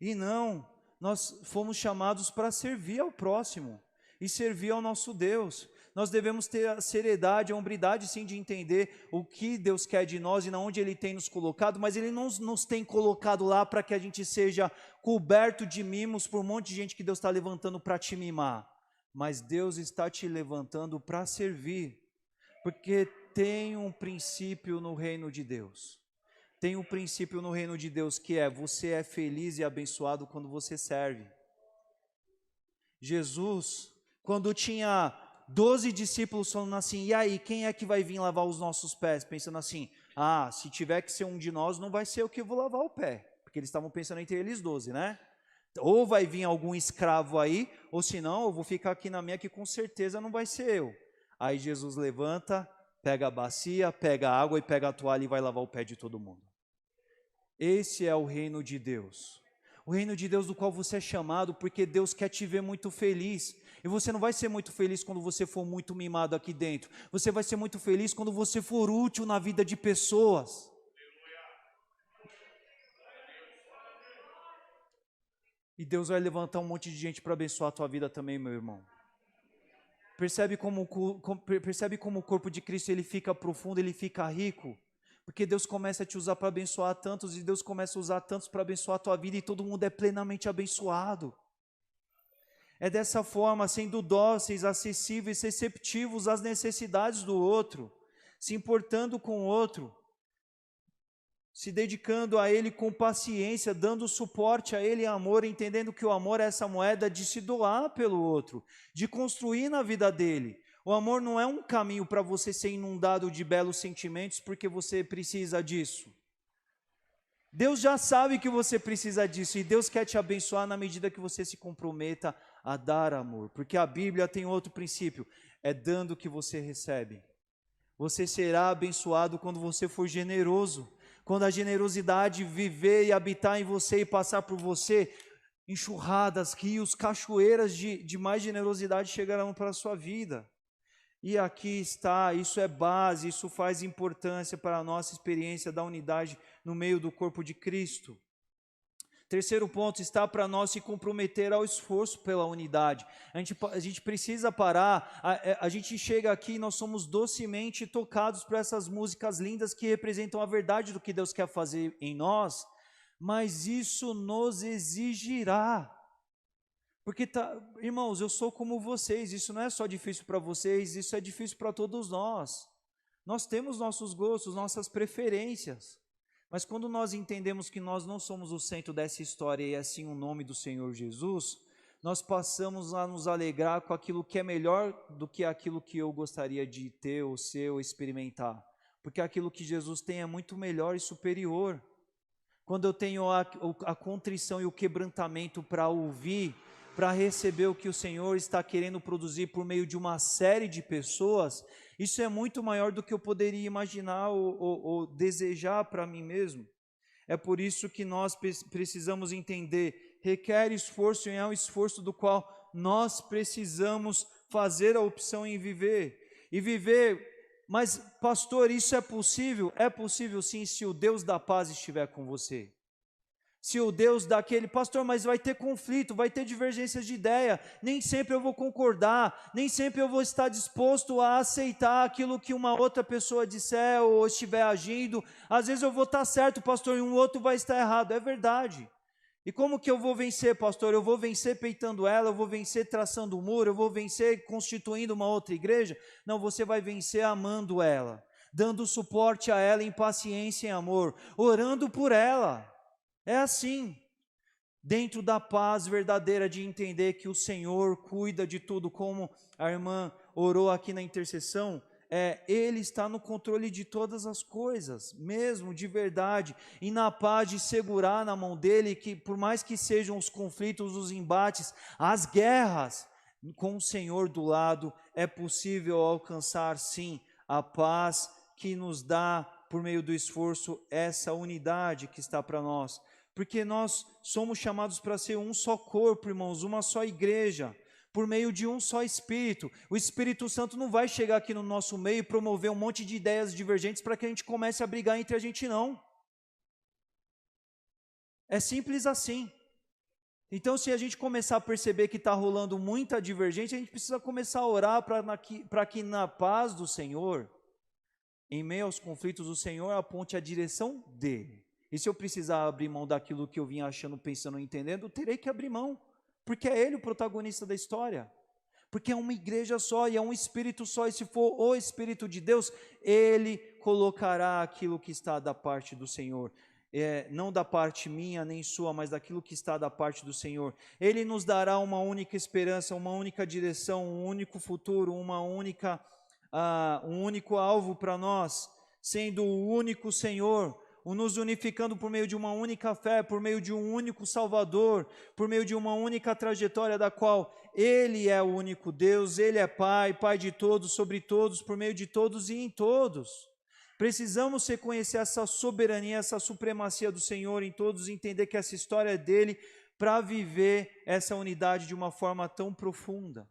E não, nós fomos chamados para servir ao próximo e servir ao nosso Deus. Nós devemos ter a seriedade, a hombridade sim de entender o que Deus quer de nós e onde Ele tem nos colocado, mas Ele não nos tem colocado lá para que a gente seja coberto de mimos por um monte de gente que Deus está levantando para te mimar, mas Deus está te levantando para servir. Porque tem um princípio no reino de Deus. Tem um princípio no reino de Deus que é: você é feliz e abençoado quando você serve. Jesus, quando tinha 12 discípulos falando assim, e aí, quem é que vai vir lavar os nossos pés? Pensando assim, se tiver que ser um de nós, não vai ser eu que vou lavar o pé. Porque eles estavam pensando entre eles 12, né? Ou vai vir algum escravo aí, ou senão eu vou ficar aqui na minha, que com certeza não vai ser eu. Aí Jesus levanta, pega a bacia, pega a água e pega a toalha e vai lavar o pé de todo mundo. Esse é o reino de Deus. O reino de Deus do qual você é chamado, porque Deus quer te ver muito feliz. E você não vai ser muito feliz quando você for muito mimado aqui dentro. Você vai ser muito feliz quando você for útil na vida de pessoas. E Deus vai levantar um monte de gente para abençoar a tua vida também, meu irmão. Percebe como o corpo de Cristo ele fica profundo, ele fica rico? Porque Deus começa a te usar para abençoar tantos, e Deus começa a usar tantos para abençoar a tua vida, e todo mundo é plenamente abençoado. É dessa forma, sendo dóceis, acessíveis, receptivos às necessidades do outro, se importando com o outro, se dedicando a Ele com paciência, dando suporte a Ele em amor, entendendo que o amor é essa moeda de se doar pelo outro, de construir na vida dele. O amor não é um caminho para você ser inundado de belos sentimentos porque você precisa disso. Deus já sabe que você precisa disso, e Deus quer te abençoar na medida que você se comprometa a dar amor. Porque a Bíblia tem outro princípio, é dando que você recebe. Você será abençoado quando você for generoso. Quando a generosidade viver e habitar em você e passar por você, enxurradas, rios, cachoeiras de mais generosidade chegarão para a sua vida. E aqui está, isso é base, isso faz importância para a nossa experiência da unidade no meio do corpo de Cristo. Terceiro ponto, está para nós se comprometer ao esforço pela unidade. A gente precisa parar, a gente chega aqui e nós somos docemente tocados por essas músicas lindas que representam a verdade do que Deus quer fazer em nós, mas isso nos exigirá. Porque, irmãos, eu sou como vocês, isso não é só difícil para vocês, isso é difícil para todos nós. Nós temos nossos gostos, nossas preferências, mas quando nós entendemos que nós não somos o centro dessa história e assim o nome do Senhor Jesus, nós passamos a nos alegrar com aquilo que é melhor do que aquilo que eu gostaria de ter ou ser ou experimentar, porque aquilo que Jesus tem é muito melhor e superior. Quando eu tenho a contrição e o quebrantamento para ouvir, para receber o que o Senhor está querendo produzir por meio de uma série de pessoas, isso é muito maior do que eu poderia imaginar ou desejar para mim mesmo. É por isso que nós precisamos entender, requer esforço e é um esforço do qual nós precisamos fazer a opção em viver. E viver, mas pastor, isso é possível? É possível sim, se o Deus da paz estiver com você. Se o Deus daquele, pastor, mas vai ter conflito, vai ter divergências de ideia, nem sempre eu vou concordar, nem sempre eu vou estar disposto a aceitar aquilo que uma outra pessoa disser ou estiver agindo, às vezes eu vou estar certo, pastor, e um outro vai estar errado, é verdade. E como que eu vou vencer, pastor? Eu vou vencer peitando ela, eu vou vencer traçando um muro, eu vou vencer constituindo uma outra igreja? Não, você vai vencer amando ela, dando suporte a ela em paciência e amor, orando por ela. É assim, dentro da paz verdadeira de entender que o Senhor cuida de tudo, como a irmã orou aqui na intercessão, Ele está no controle de todas as coisas, mesmo de verdade, e na paz de segurar na mão dEle, que por mais que sejam os conflitos, os embates, as guerras, com o Senhor do lado, é possível alcançar sim a paz que nos dá, por meio do esforço, essa unidade que está para nós. Porque nós somos chamados para ser um só corpo, irmãos, uma só igreja, por meio de um só Espírito. O Espírito Santo não vai chegar aqui no nosso meio e promover um monte de ideias divergentes para que a gente comece a brigar entre a gente, não. É simples assim. Então, se a gente começar a perceber que está rolando muita divergência, a gente precisa começar a orar para que na paz do Senhor, em meio aos conflitos, o Senhor aponte a direção dEle. E se eu precisar abrir mão daquilo que eu vinha achando, pensando, entendendo, eu terei que abrir mão, porque é Ele o protagonista da história. Porque é uma igreja só e é um Espírito só, e se for o Espírito de Deus, Ele colocará aquilo que está da parte do Senhor. Não da parte minha nem sua, mas daquilo que está da parte do Senhor. Ele nos dará uma única esperança, uma única direção, um único futuro, um único alvo para nós, sendo o único Senhor, nos unificando por meio de uma única fé, por meio de um único Salvador, por meio de uma única trajetória da qual Ele é o único Deus, Ele é Pai, Pai de todos, sobre todos, por meio de todos e em todos. Precisamos reconhecer essa soberania, essa supremacia do Senhor em todos, e entender que essa história é dele, para viver essa unidade de uma forma tão profunda.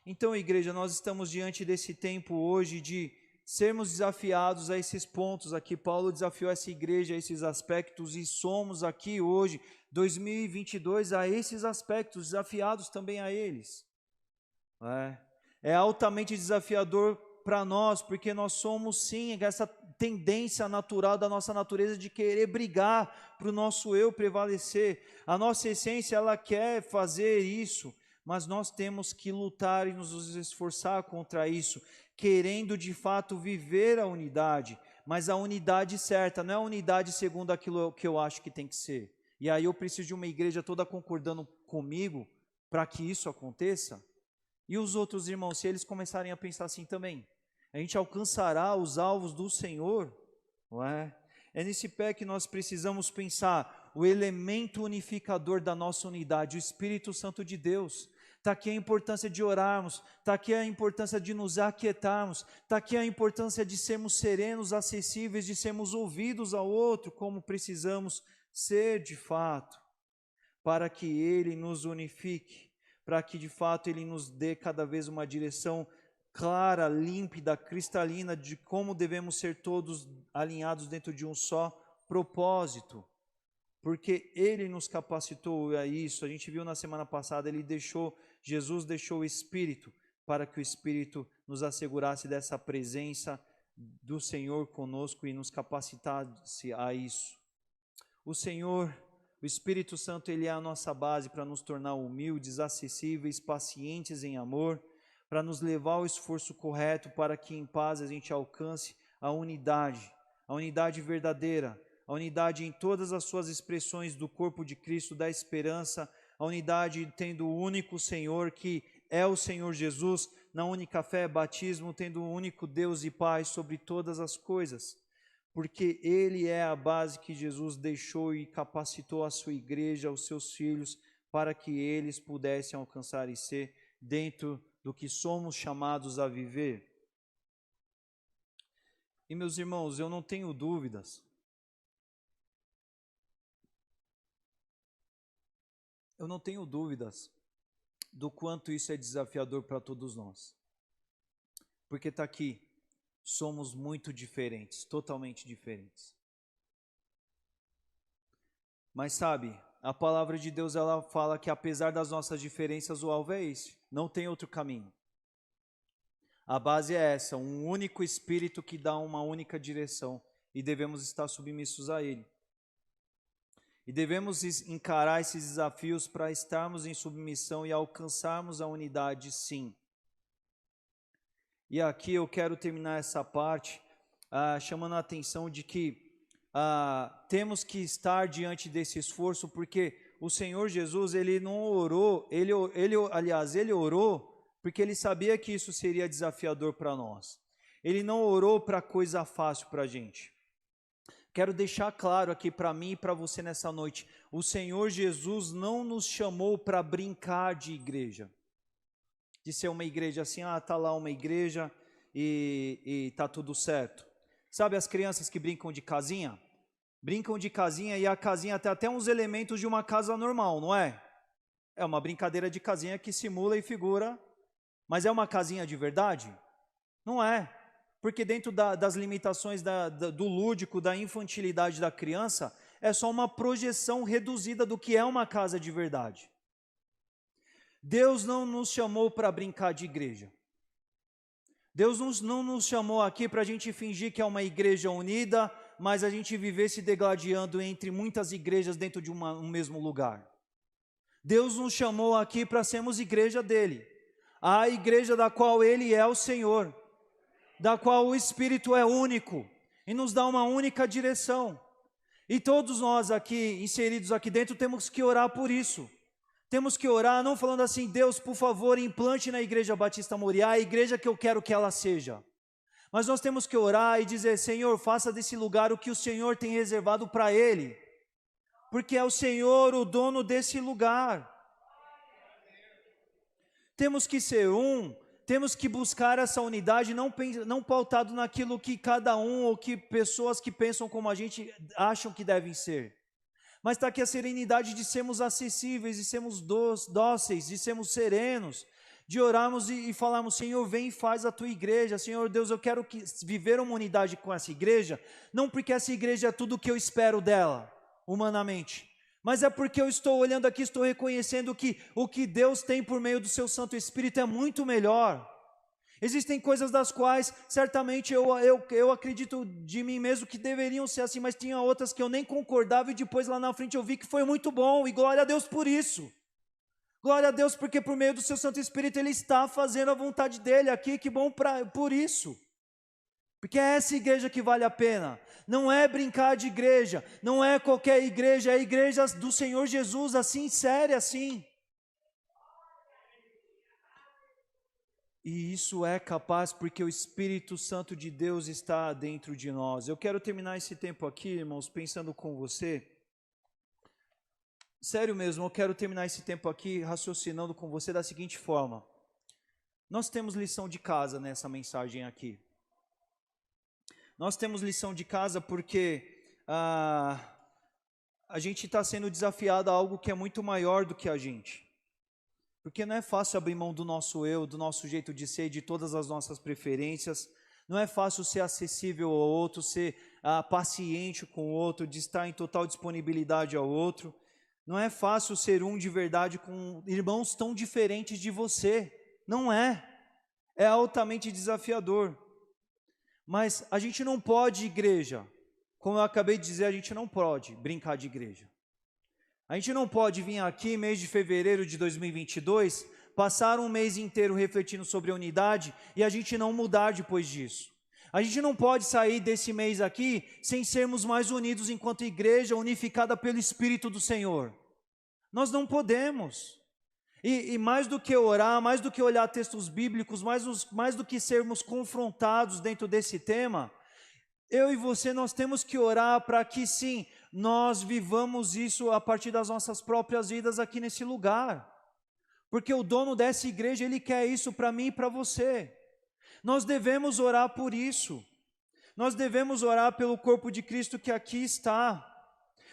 Então, igreja, nós estamos diante desse tempo hoje de sermos desafiados a esses pontos aqui. Paulo desafiou essa igreja a esses aspectos, e somos aqui hoje, 2022, a esses aspectos, desafiados também a eles. É altamente desafiador para nós, porque nós somos sim essa tendência natural da nossa natureza de querer brigar para o nosso eu prevalecer. A nossa essência, ela quer fazer isso, mas nós temos que lutar e nos esforçar contra isso, querendo de fato viver a unidade, mas a unidade certa, não é a unidade segundo aquilo que eu acho que tem que ser. E aí eu preciso de uma igreja toda concordando comigo para que isso aconteça. E os outros irmãos, se eles começarem a pensar assim também, a gente alcançará os alvos do Senhor, não é? É nesse pé que nós precisamos pensar o elemento unificador da nossa unidade, o Espírito Santo de Deus. Está aqui a importância de orarmos, está aqui a importância de nos aquietarmos, está aqui a importância de sermos serenos, acessíveis, de sermos ouvidos ao outro, como precisamos ser de fato, para que Ele nos unifique, para que de fato Ele nos dê cada vez uma direção clara, límpida, cristalina, de como devemos ser todos alinhados dentro de um só propósito, porque Ele nos capacitou a isso. A gente viu na semana passada, Jesus deixou o Espírito, para que o Espírito nos assegurasse dessa presença do Senhor conosco e nos capacitasse a isso. O Senhor, o Espírito Santo, Ele é a nossa base para nos tornar humildes, acessíveis, pacientes em amor, para nos levar ao esforço correto, para que em paz a gente alcance a unidade verdadeira, a unidade em todas as suas expressões do corpo de Cristo, da esperança, a unidade tendo o único Senhor, que é o Senhor Jesus, na única fé, batismo, tendo o único Deus e Pai sobre todas as coisas, porque Ele é a base que Jesus deixou e capacitou a sua igreja, os seus filhos, para que eles pudessem alcançar e ser dentro do que somos chamados a viver. E meus irmãos, eu não tenho dúvidas, do quanto isso é desafiador para todos nós. Porque está aqui, somos muito diferentes, totalmente diferentes. Mas sabe, a palavra de Deus, ela fala que apesar das nossas diferenças, o alvo é esse, não tem outro caminho. A base é essa, um único Espírito que dá uma única direção, e devemos estar submissos a Ele. E devemos encarar esses desafios para estarmos em submissão e alcançarmos a unidade, sim. E aqui eu quero terminar essa parte chamando a atenção de que temos que estar diante desse esforço, porque o Senhor Jesus, Ele não orou, Ele orou porque Ele sabia que isso seria desafiador para nós. Ele não orou para coisa fácil para a gente. Quero deixar claro aqui para mim e para você nessa noite, o Senhor Jesus não nos chamou para brincar de igreja, de ser uma igreja assim, está lá uma igreja e está tudo certo. Sabe as crianças que brincam de casinha? Brincam de casinha e a casinha tem até uns elementos de uma casa normal, não é? É uma brincadeira de casinha que simula e figura, mas é uma casinha de verdade? Não é. Porque dentro das limitações do lúdico, da infantilidade da criança, é só uma projeção reduzida do que é uma casa de verdade. Deus não nos chamou para brincar de igreja. Deus não nos chamou aqui para a gente fingir que é uma igreja unida, mas a gente viver se degladiando entre muitas igrejas dentro de um mesmo lugar. Deus nos chamou aqui para sermos igreja dele, a igreja da qual ele é o Senhor, da qual o Espírito é único e nos dá uma única direção. E todos nós aqui, inseridos aqui dentro, temos que orar por isso. Temos que orar, não falando assim, Deus, por favor, implante na Igreja Batista Moriá a igreja que eu quero que ela seja. Mas nós temos que orar e dizer, Senhor, faça desse lugar o que o Senhor tem reservado para ele. Porque é o Senhor o dono desse lugar. Temos que ser temos que buscar essa unidade, não pautado naquilo que cada um ou que pessoas que pensam como a gente acham que devem ser. Mas está aqui a serenidade de sermos acessíveis, de sermos dóceis, de sermos serenos, de orarmos e falarmos, Senhor, vem e faz a tua igreja. Senhor Deus, eu quero viver uma unidade com essa igreja, não porque essa igreja é tudo o que eu espero dela, humanamente, mas é porque eu estou olhando aqui, estou reconhecendo que o que Deus tem por meio do seu Santo Espírito é muito melhor. Existem coisas das quais, certamente, eu acredito de mim mesmo que deveriam ser assim, mas tinha outras que eu nem concordava e depois lá na frente eu vi que foi muito bom, e glória a Deus por isso. Glória a Deus porque por meio do seu Santo Espírito Ele está fazendo a vontade dEle aqui, que bom por isso. Porque é essa igreja que vale a pena, não é brincar de igreja, não é qualquer igreja, é a igreja do Senhor Jesus, assim, séria assim. E isso é capaz porque o Espírito Santo de Deus está dentro de nós. Eu quero terminar esse tempo aqui, irmãos, pensando com você. Sério mesmo, eu quero terminar esse tempo aqui raciocinando com você da seguinte forma. Nós temos lição de casa nessa mensagem aqui. Nós temos lição de casa porque a gente está sendo desafiado a algo que é muito maior do que a gente. Porque não é fácil abrir mão do nosso eu, do nosso jeito de ser, de todas as nossas preferências. Não é fácil ser acessível ao outro, ser paciente com o outro, de estar em total disponibilidade ao outro. Não é fácil ser de verdade com irmãos tão diferentes de você. Não é. É altamente desafiador. Mas a gente não pode, igreja, como eu acabei de dizer, a gente não pode brincar de igreja. A gente não pode vir aqui, mês de fevereiro de 2022, passar um mês inteiro refletindo sobre a unidade e a gente não mudar depois disso. A gente não pode sair desse mês aqui sem sermos mais unidos enquanto igreja unificada pelo Espírito do Senhor. Nós não podemos. E mais do que orar, mais do que olhar textos bíblicos, mais do que sermos confrontados dentro desse tema, eu e você, nós temos que orar para que sim, nós vivamos isso a partir das nossas próprias vidas aqui nesse lugar. Porque o dono dessa igreja, ele quer isso para mim e para você. Nós devemos orar por isso. Nós devemos orar pelo corpo de Cristo que aqui está.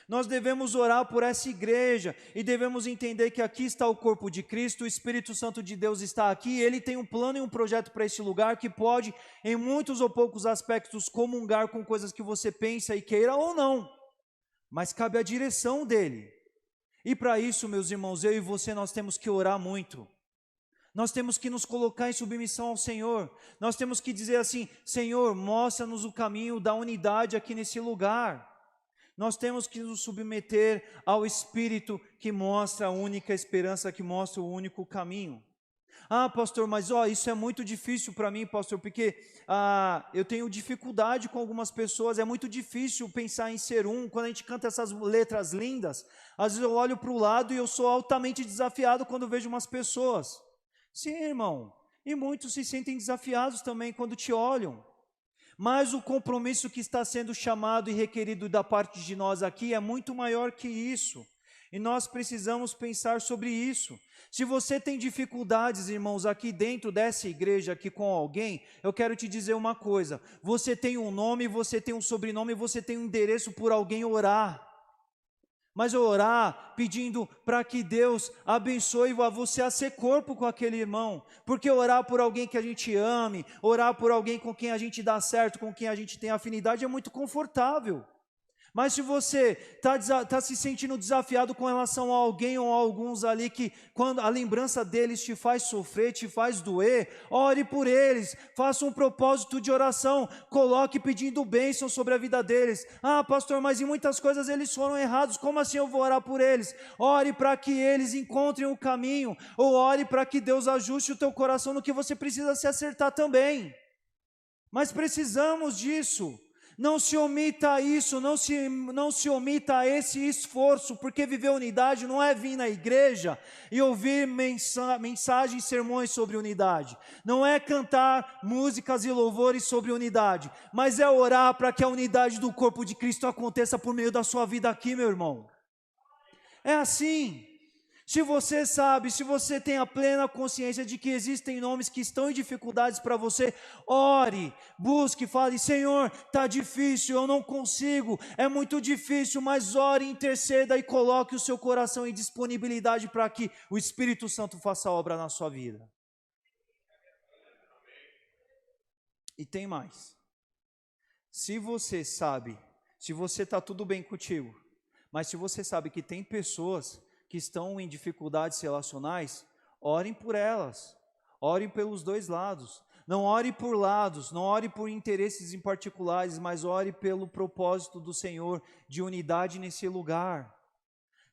Nós devemos orar por essa igreja e devemos entender que aqui está o corpo de Cristo, o Espírito Santo de Deus está aqui, Ele tem um plano e um projeto para esse lugar que pode, em muitos ou poucos aspectos, comungar com coisas que você pensa e queira ou não, mas cabe a direção dEle. E para isso, meus irmãos, eu e você, nós temos que orar muito. Nós temos que nos colocar em submissão ao Senhor. Nós temos que dizer assim, Senhor, mostra-nos o caminho da unidade aqui nesse lugar. Nós temos que nos submeter ao Espírito que mostra a única esperança, que mostra o único caminho. Ah, pastor, mas isso é muito difícil para mim, pastor, porque eu tenho dificuldade com algumas pessoas, é muito difícil pensar em ser quando a gente canta essas letras lindas, às vezes eu olho para o lado e eu sou altamente desafiado quando vejo umas pessoas. Sim, irmão, e muitos se sentem desafiados também quando te olham. Mas o compromisso que está sendo chamado e requerido da parte de nós aqui é muito maior que isso. E nós precisamos pensar sobre isso. Se você tem dificuldades, irmãos, aqui dentro dessa igreja, aqui com alguém, eu quero te dizer uma coisa. Você tem um nome, você tem um sobrenome, você tem um endereço por alguém orar. Mas orar pedindo para que Deus abençoe a você a ser corpo com aquele irmão. Porque orar por alguém que a gente ame, orar por alguém com quem a gente dá certo, com quem a gente tem afinidade, é muito confortável. Mas se você está se sentindo desafiado com relação a alguém ou a alguns ali que quando a lembrança deles te faz sofrer, te faz doer, ore por eles, faça um propósito de oração, coloque pedindo bênção sobre a vida deles. Ah, pastor, mas em muitas coisas eles foram errados, como assim eu vou orar por eles? Ore para que eles encontrem o caminho, ou ore para que Deus ajuste o teu coração no que você precisa se acertar também. Mas precisamos disso. Não se omita isso, não se omita esse esforço, porque viver unidade não é vir na igreja e ouvir mensagens, sermões sobre unidade. Não é cantar músicas e louvores sobre unidade, mas é orar para que a unidade do corpo de Cristo aconteça por meio da sua vida aqui, meu irmão. É assim. Se você sabe, se você tem a plena consciência de que existem nomes que estão em dificuldades para você, ore, busque, fale, Senhor, está difícil, eu não consigo, é muito difícil, mas ore, interceda e coloque o seu coração em disponibilidade para que o Espírito Santo faça obra na sua vida. E tem mais. Se você sabe, se você está tudo bem contigo, mas se você sabe que tem pessoas que estão em dificuldades relacionais, orem por elas, orem pelos dois lados, não ore por lados, não ore por interesses em particulares, mas ore pelo propósito do Senhor de unidade nesse lugar.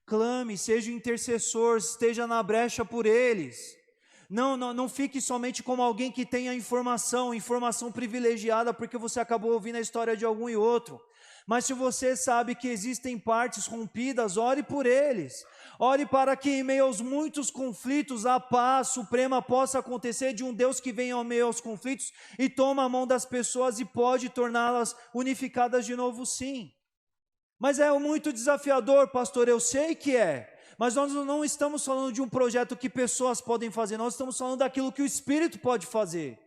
Clame, seja intercessor, esteja na brecha por eles. Não fique somente como alguém que tenha informação privilegiada, porque você acabou ouvindo a história de algum e outro. Mas se você sabe que existem partes rompidas, ore por eles. Ore para que em meio aos muitos conflitos, a paz suprema possa acontecer de um Deus que vem ao meio aos conflitos e toma a mão das pessoas e pode torná-las unificadas de novo, sim. Mas é muito desafiador, pastor, eu sei que é. Mas nós não estamos falando de um projeto que pessoas podem fazer, nós estamos falando daquilo que o Espírito pode fazer.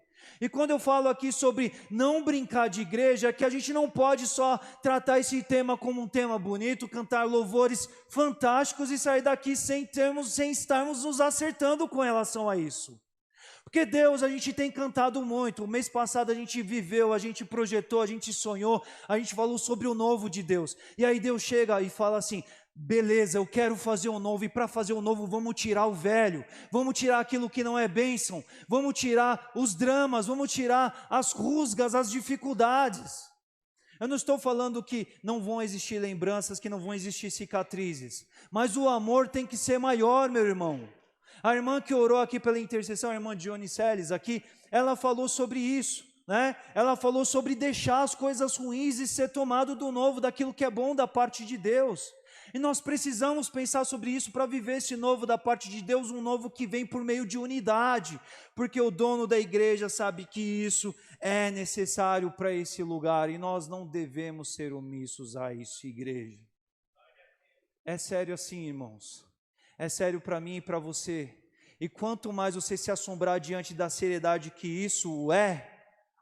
E quando eu falo aqui sobre não brincar de igreja, é que a gente não pode só tratar esse tema como um tema bonito, cantar louvores fantásticos e sair daqui sem estarmos nos acertando com relação a isso. Porque Deus, a gente tem cantado muito. O mês passado a gente viveu, a gente projetou, a gente sonhou, a gente falou sobre o novo de Deus. E aí Deus chega e fala assim: beleza, eu quero fazer o novo, e para fazer o novo vamos tirar o velho, vamos tirar aquilo que não é bênção, vamos tirar os dramas, vamos tirar as rusgas, as dificuldades. Eu não estou falando que não vão existir lembranças, que não vão existir cicatrizes, mas o amor tem que ser maior, meu irmão. A irmã que orou aqui pela intercessão, a irmã Dione Celes aqui, ela falou sobre isso, né? Ela falou sobre deixar as coisas ruins e ser tomado do novo, daquilo que é bom da parte de Deus. E nós precisamos pensar sobre isso para viver esse novo da parte de Deus, um novo que vem por meio de unidade, porque o dono da igreja sabe que isso é necessário para esse lugar, e nós não devemos ser omissos a isso, igreja. É sério assim, irmãos. É sério para mim e para você. E quanto mais você se assombrar diante da seriedade que isso é,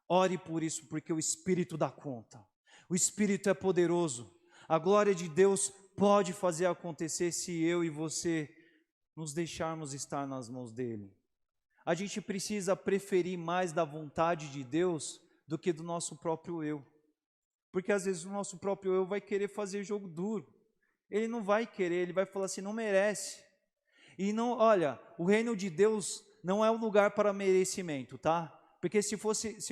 ore por isso, porque o Espírito dá conta. O Espírito é poderoso. A glória de Deus pode fazer acontecer se eu e você nos deixarmos estar nas mãos dele. A gente precisa preferir mais da vontade de Deus do que do nosso próprio eu. Porque às vezes o nosso próprio eu vai querer fazer jogo duro. Ele não vai querer, ele vai falar assim, não merece. E não, olha, o reino de Deus não é um lugar para merecimento, tá? Porque se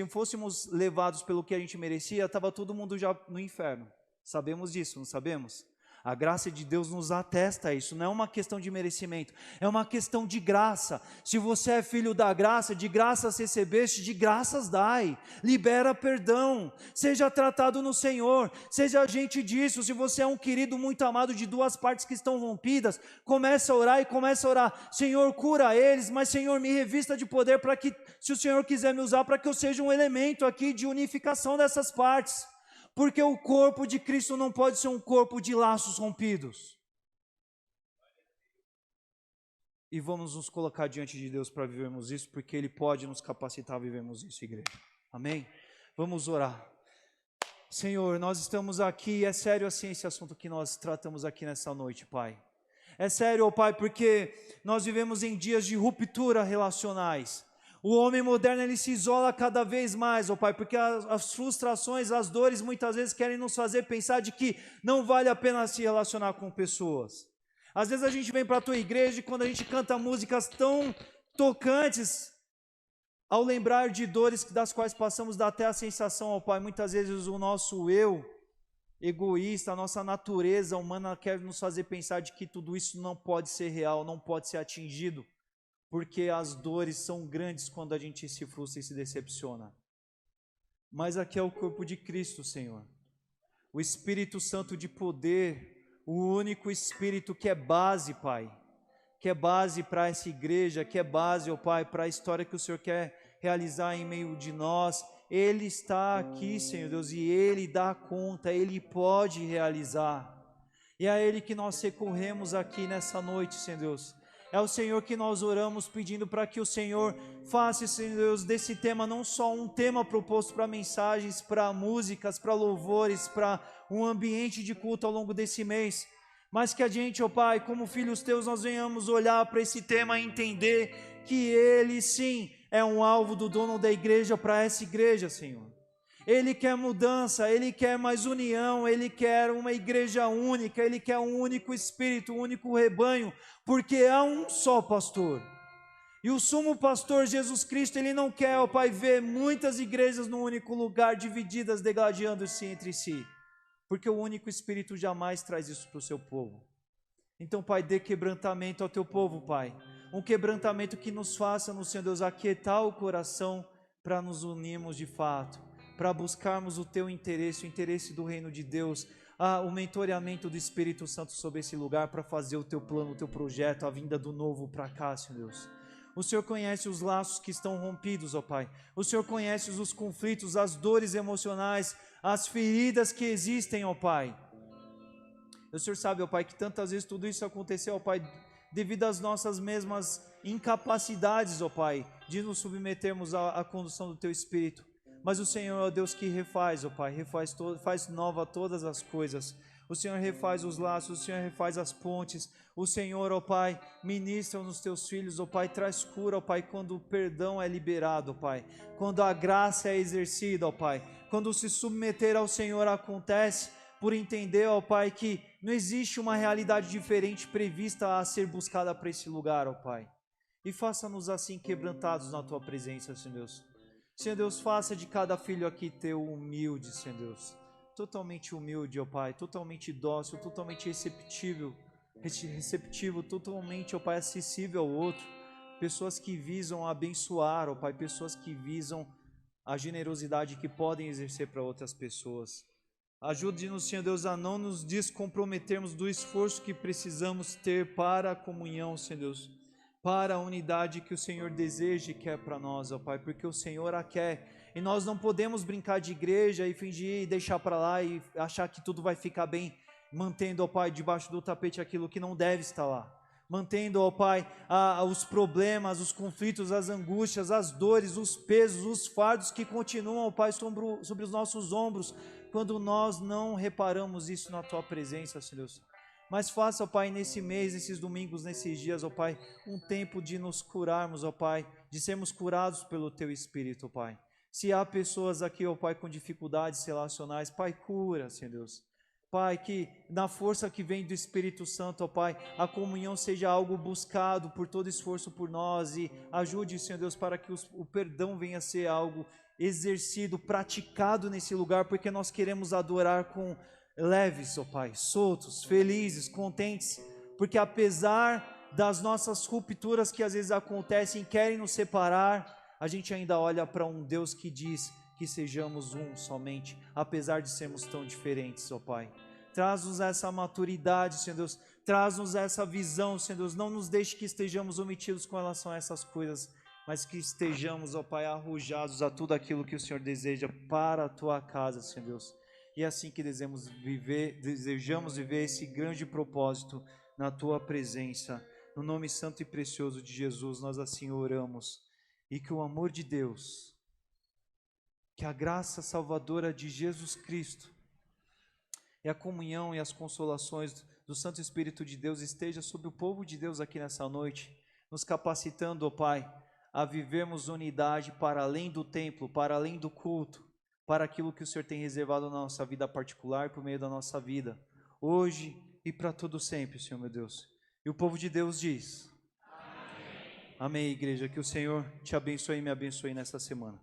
fôssemos levados pelo que a gente merecia, estava todo mundo já no inferno. Sabemos disso, não sabemos? A graça de Deus nos atesta isso, não é uma questão de merecimento, é uma questão de graça. Se você é filho da graça, de graças recebeste, de graças dai. Libera perdão, seja tratado no Senhor, seja agente disso. Se você é um querido muito amado de duas partes que estão rompidas, começa a orar, Senhor, cura eles, mas Senhor, me revista de poder para que, se o Senhor quiser me usar, para que eu seja um elemento aqui de unificação dessas partes. Porque o corpo de Cristo não pode ser um corpo de laços rompidos. E vamos nos colocar diante de Deus para vivermos isso, porque Ele pode nos capacitar a vivermos isso, igreja. Amém? Vamos orar. Senhor, nós estamos aqui, é sério assim esse assunto que nós tratamos aqui nessa noite, Pai. É sério, ó Pai, porque nós vivemos em dias de ruptura relacionais. O homem moderno, ele se isola cada vez mais, ó Pai, porque as frustrações, as dores, muitas vezes querem nos fazer pensar de que não vale a pena se relacionar com pessoas. Às vezes a gente vem para a tua igreja e quando a gente canta músicas tão tocantes, ao lembrar de dores das quais passamos, dá até a sensação, ó Pai, muitas vezes o nosso eu egoísta, a nossa natureza humana quer nos fazer pensar de que tudo isso não pode ser real, não pode ser atingido, porque as dores são grandes quando a gente se frustra e se decepciona. Mas aqui é o corpo de Cristo, Senhor. O Espírito Santo de poder, o único Espírito que é base, Pai, que é base para essa igreja, que é base, ó Pai, para a história que o Senhor quer realizar em meio de nós. Ele está aqui, Senhor Deus, e Ele dá conta, Ele pode realizar. E é a Ele que nós recorremos aqui nessa noite, Senhor Deus. É o Senhor que nós oramos pedindo para que o Senhor faça, Senhor Deus, desse tema não só um tema proposto para mensagens, para músicas, para louvores, para um ambiente de culto ao longo desse mês, mas que a gente, ó Pai, como filhos teus, nós venhamos olhar para esse tema e entender que Ele sim é um alvo do dono da igreja para essa igreja, Senhor. Ele quer mudança, Ele quer mais união, Ele quer uma igreja única, Ele quer um único espírito, um único rebanho, porque há um só pastor. E o sumo pastor Jesus Cristo, Ele não quer, ó Pai, ver muitas igrejas num único lugar, divididas, degladiando-se entre si, porque o único espírito jamais traz isso para o seu povo. Então, Pai, dê quebrantamento ao teu povo, Pai, um quebrantamento que nos faça, no Senhor Deus, aquietar o coração para nos unirmos de fato, para buscarmos o teu interesse, o interesse do reino de Deus, o mentoreamento do Espírito Santo sobre esse lugar para fazer o teu plano, o teu projeto, a vinda do novo para cá, Senhor Deus. O Senhor conhece os laços que estão rompidos, ó Pai. O Senhor conhece os conflitos, as dores emocionais, as feridas que existem, ó Pai. O Senhor sabe, ó Pai, que tantas vezes tudo isso aconteceu, ó Pai, devido às nossas mesmas incapacidades, ó Pai, de nos submetermos à condução do teu Espírito. Mas o Senhor é o Deus que refaz, ó Pai, faz nova todas as coisas. O Senhor refaz os laços, o Senhor refaz as pontes. O Senhor, ó Pai, ministra nos teus filhos, ó Pai, traz cura, ó Pai, quando o perdão é liberado, ó Pai, quando a graça é exercida, ó Pai, quando se submeter ao Senhor acontece, por entender, ó Pai, que não existe uma realidade diferente prevista a ser buscada para esse lugar, ó Pai. E faça-nos assim quebrantados na Tua presença, Senhor Deus. Senhor Deus, faça de cada filho aqui teu humilde, Senhor Deus. Totalmente humilde, ó Pai, totalmente dócil, totalmente receptivo, totalmente, ó Pai, acessível ao outro. Pessoas que visam abençoar, ó Pai, pessoas que visam a generosidade que podem exercer para outras pessoas. Ajude-nos, Senhor Deus, a não nos descomprometermos do esforço que precisamos ter para a comunhão, Senhor Deus, para a unidade que o Senhor deseja e quer para nós, ó Pai, porque o Senhor a quer, e nós não podemos brincar de igreja e fingir e deixar para lá e achar que tudo vai ficar bem, mantendo, ó Pai, debaixo do tapete aquilo que não deve estar lá, mantendo, ó Pai, os problemas, os conflitos, as angústias, as dores, os pesos, os fardos que continuam, ó Pai, sobre os nossos ombros, quando nós não reparamos isso na Tua presença, Senhor Deus. Mas faça, ó Pai, nesse mês, nesses domingos, nesses dias, ó Pai, um tempo de nos curarmos, ó Pai, de sermos curados pelo Teu Espírito, ó Pai. Se há pessoas aqui, ó Pai, com dificuldades relacionais, Pai, cura, Senhor Deus. Pai, que na força que vem do Espírito Santo, ó Pai, a comunhão seja algo buscado por todo esforço por nós e ajude, Senhor Deus, para que o perdão venha a ser algo exercido, praticado nesse lugar, porque nós queremos adorar com leves, ó Pai, soltos, felizes, contentes, porque apesar das nossas rupturas que às vezes acontecem, querem nos separar, a gente ainda olha para um Deus que diz que sejamos um somente, apesar de sermos tão diferentes, ó Pai. Traz-nos essa maturidade, Senhor Deus, traz-nos essa visão, Senhor Deus, não nos deixe que estejamos omitidos com relação a essas coisas, mas que estejamos, ó Pai, arrojados a tudo aquilo que o Senhor deseja para a Tua casa, Senhor Deus. E é assim que desejamos viver esse grande propósito na Tua presença. No nome santo e precioso de Jesus, nós assim oramos. E que o amor de Deus, que a graça salvadora de Jesus Cristo, e a comunhão e as consolações do Santo Espírito de Deus esteja sobre o povo de Deus aqui nessa noite, nos capacitando, ó Pai, a vivermos unidade para além do templo, para além do culto, para aquilo que o Senhor tem reservado na nossa vida particular, por meio da nossa vida, hoje e para todo sempre, Senhor meu Deus. E o povo de Deus diz: amém. Amém, igreja. Que o Senhor te abençoe e me abençoe nesta semana.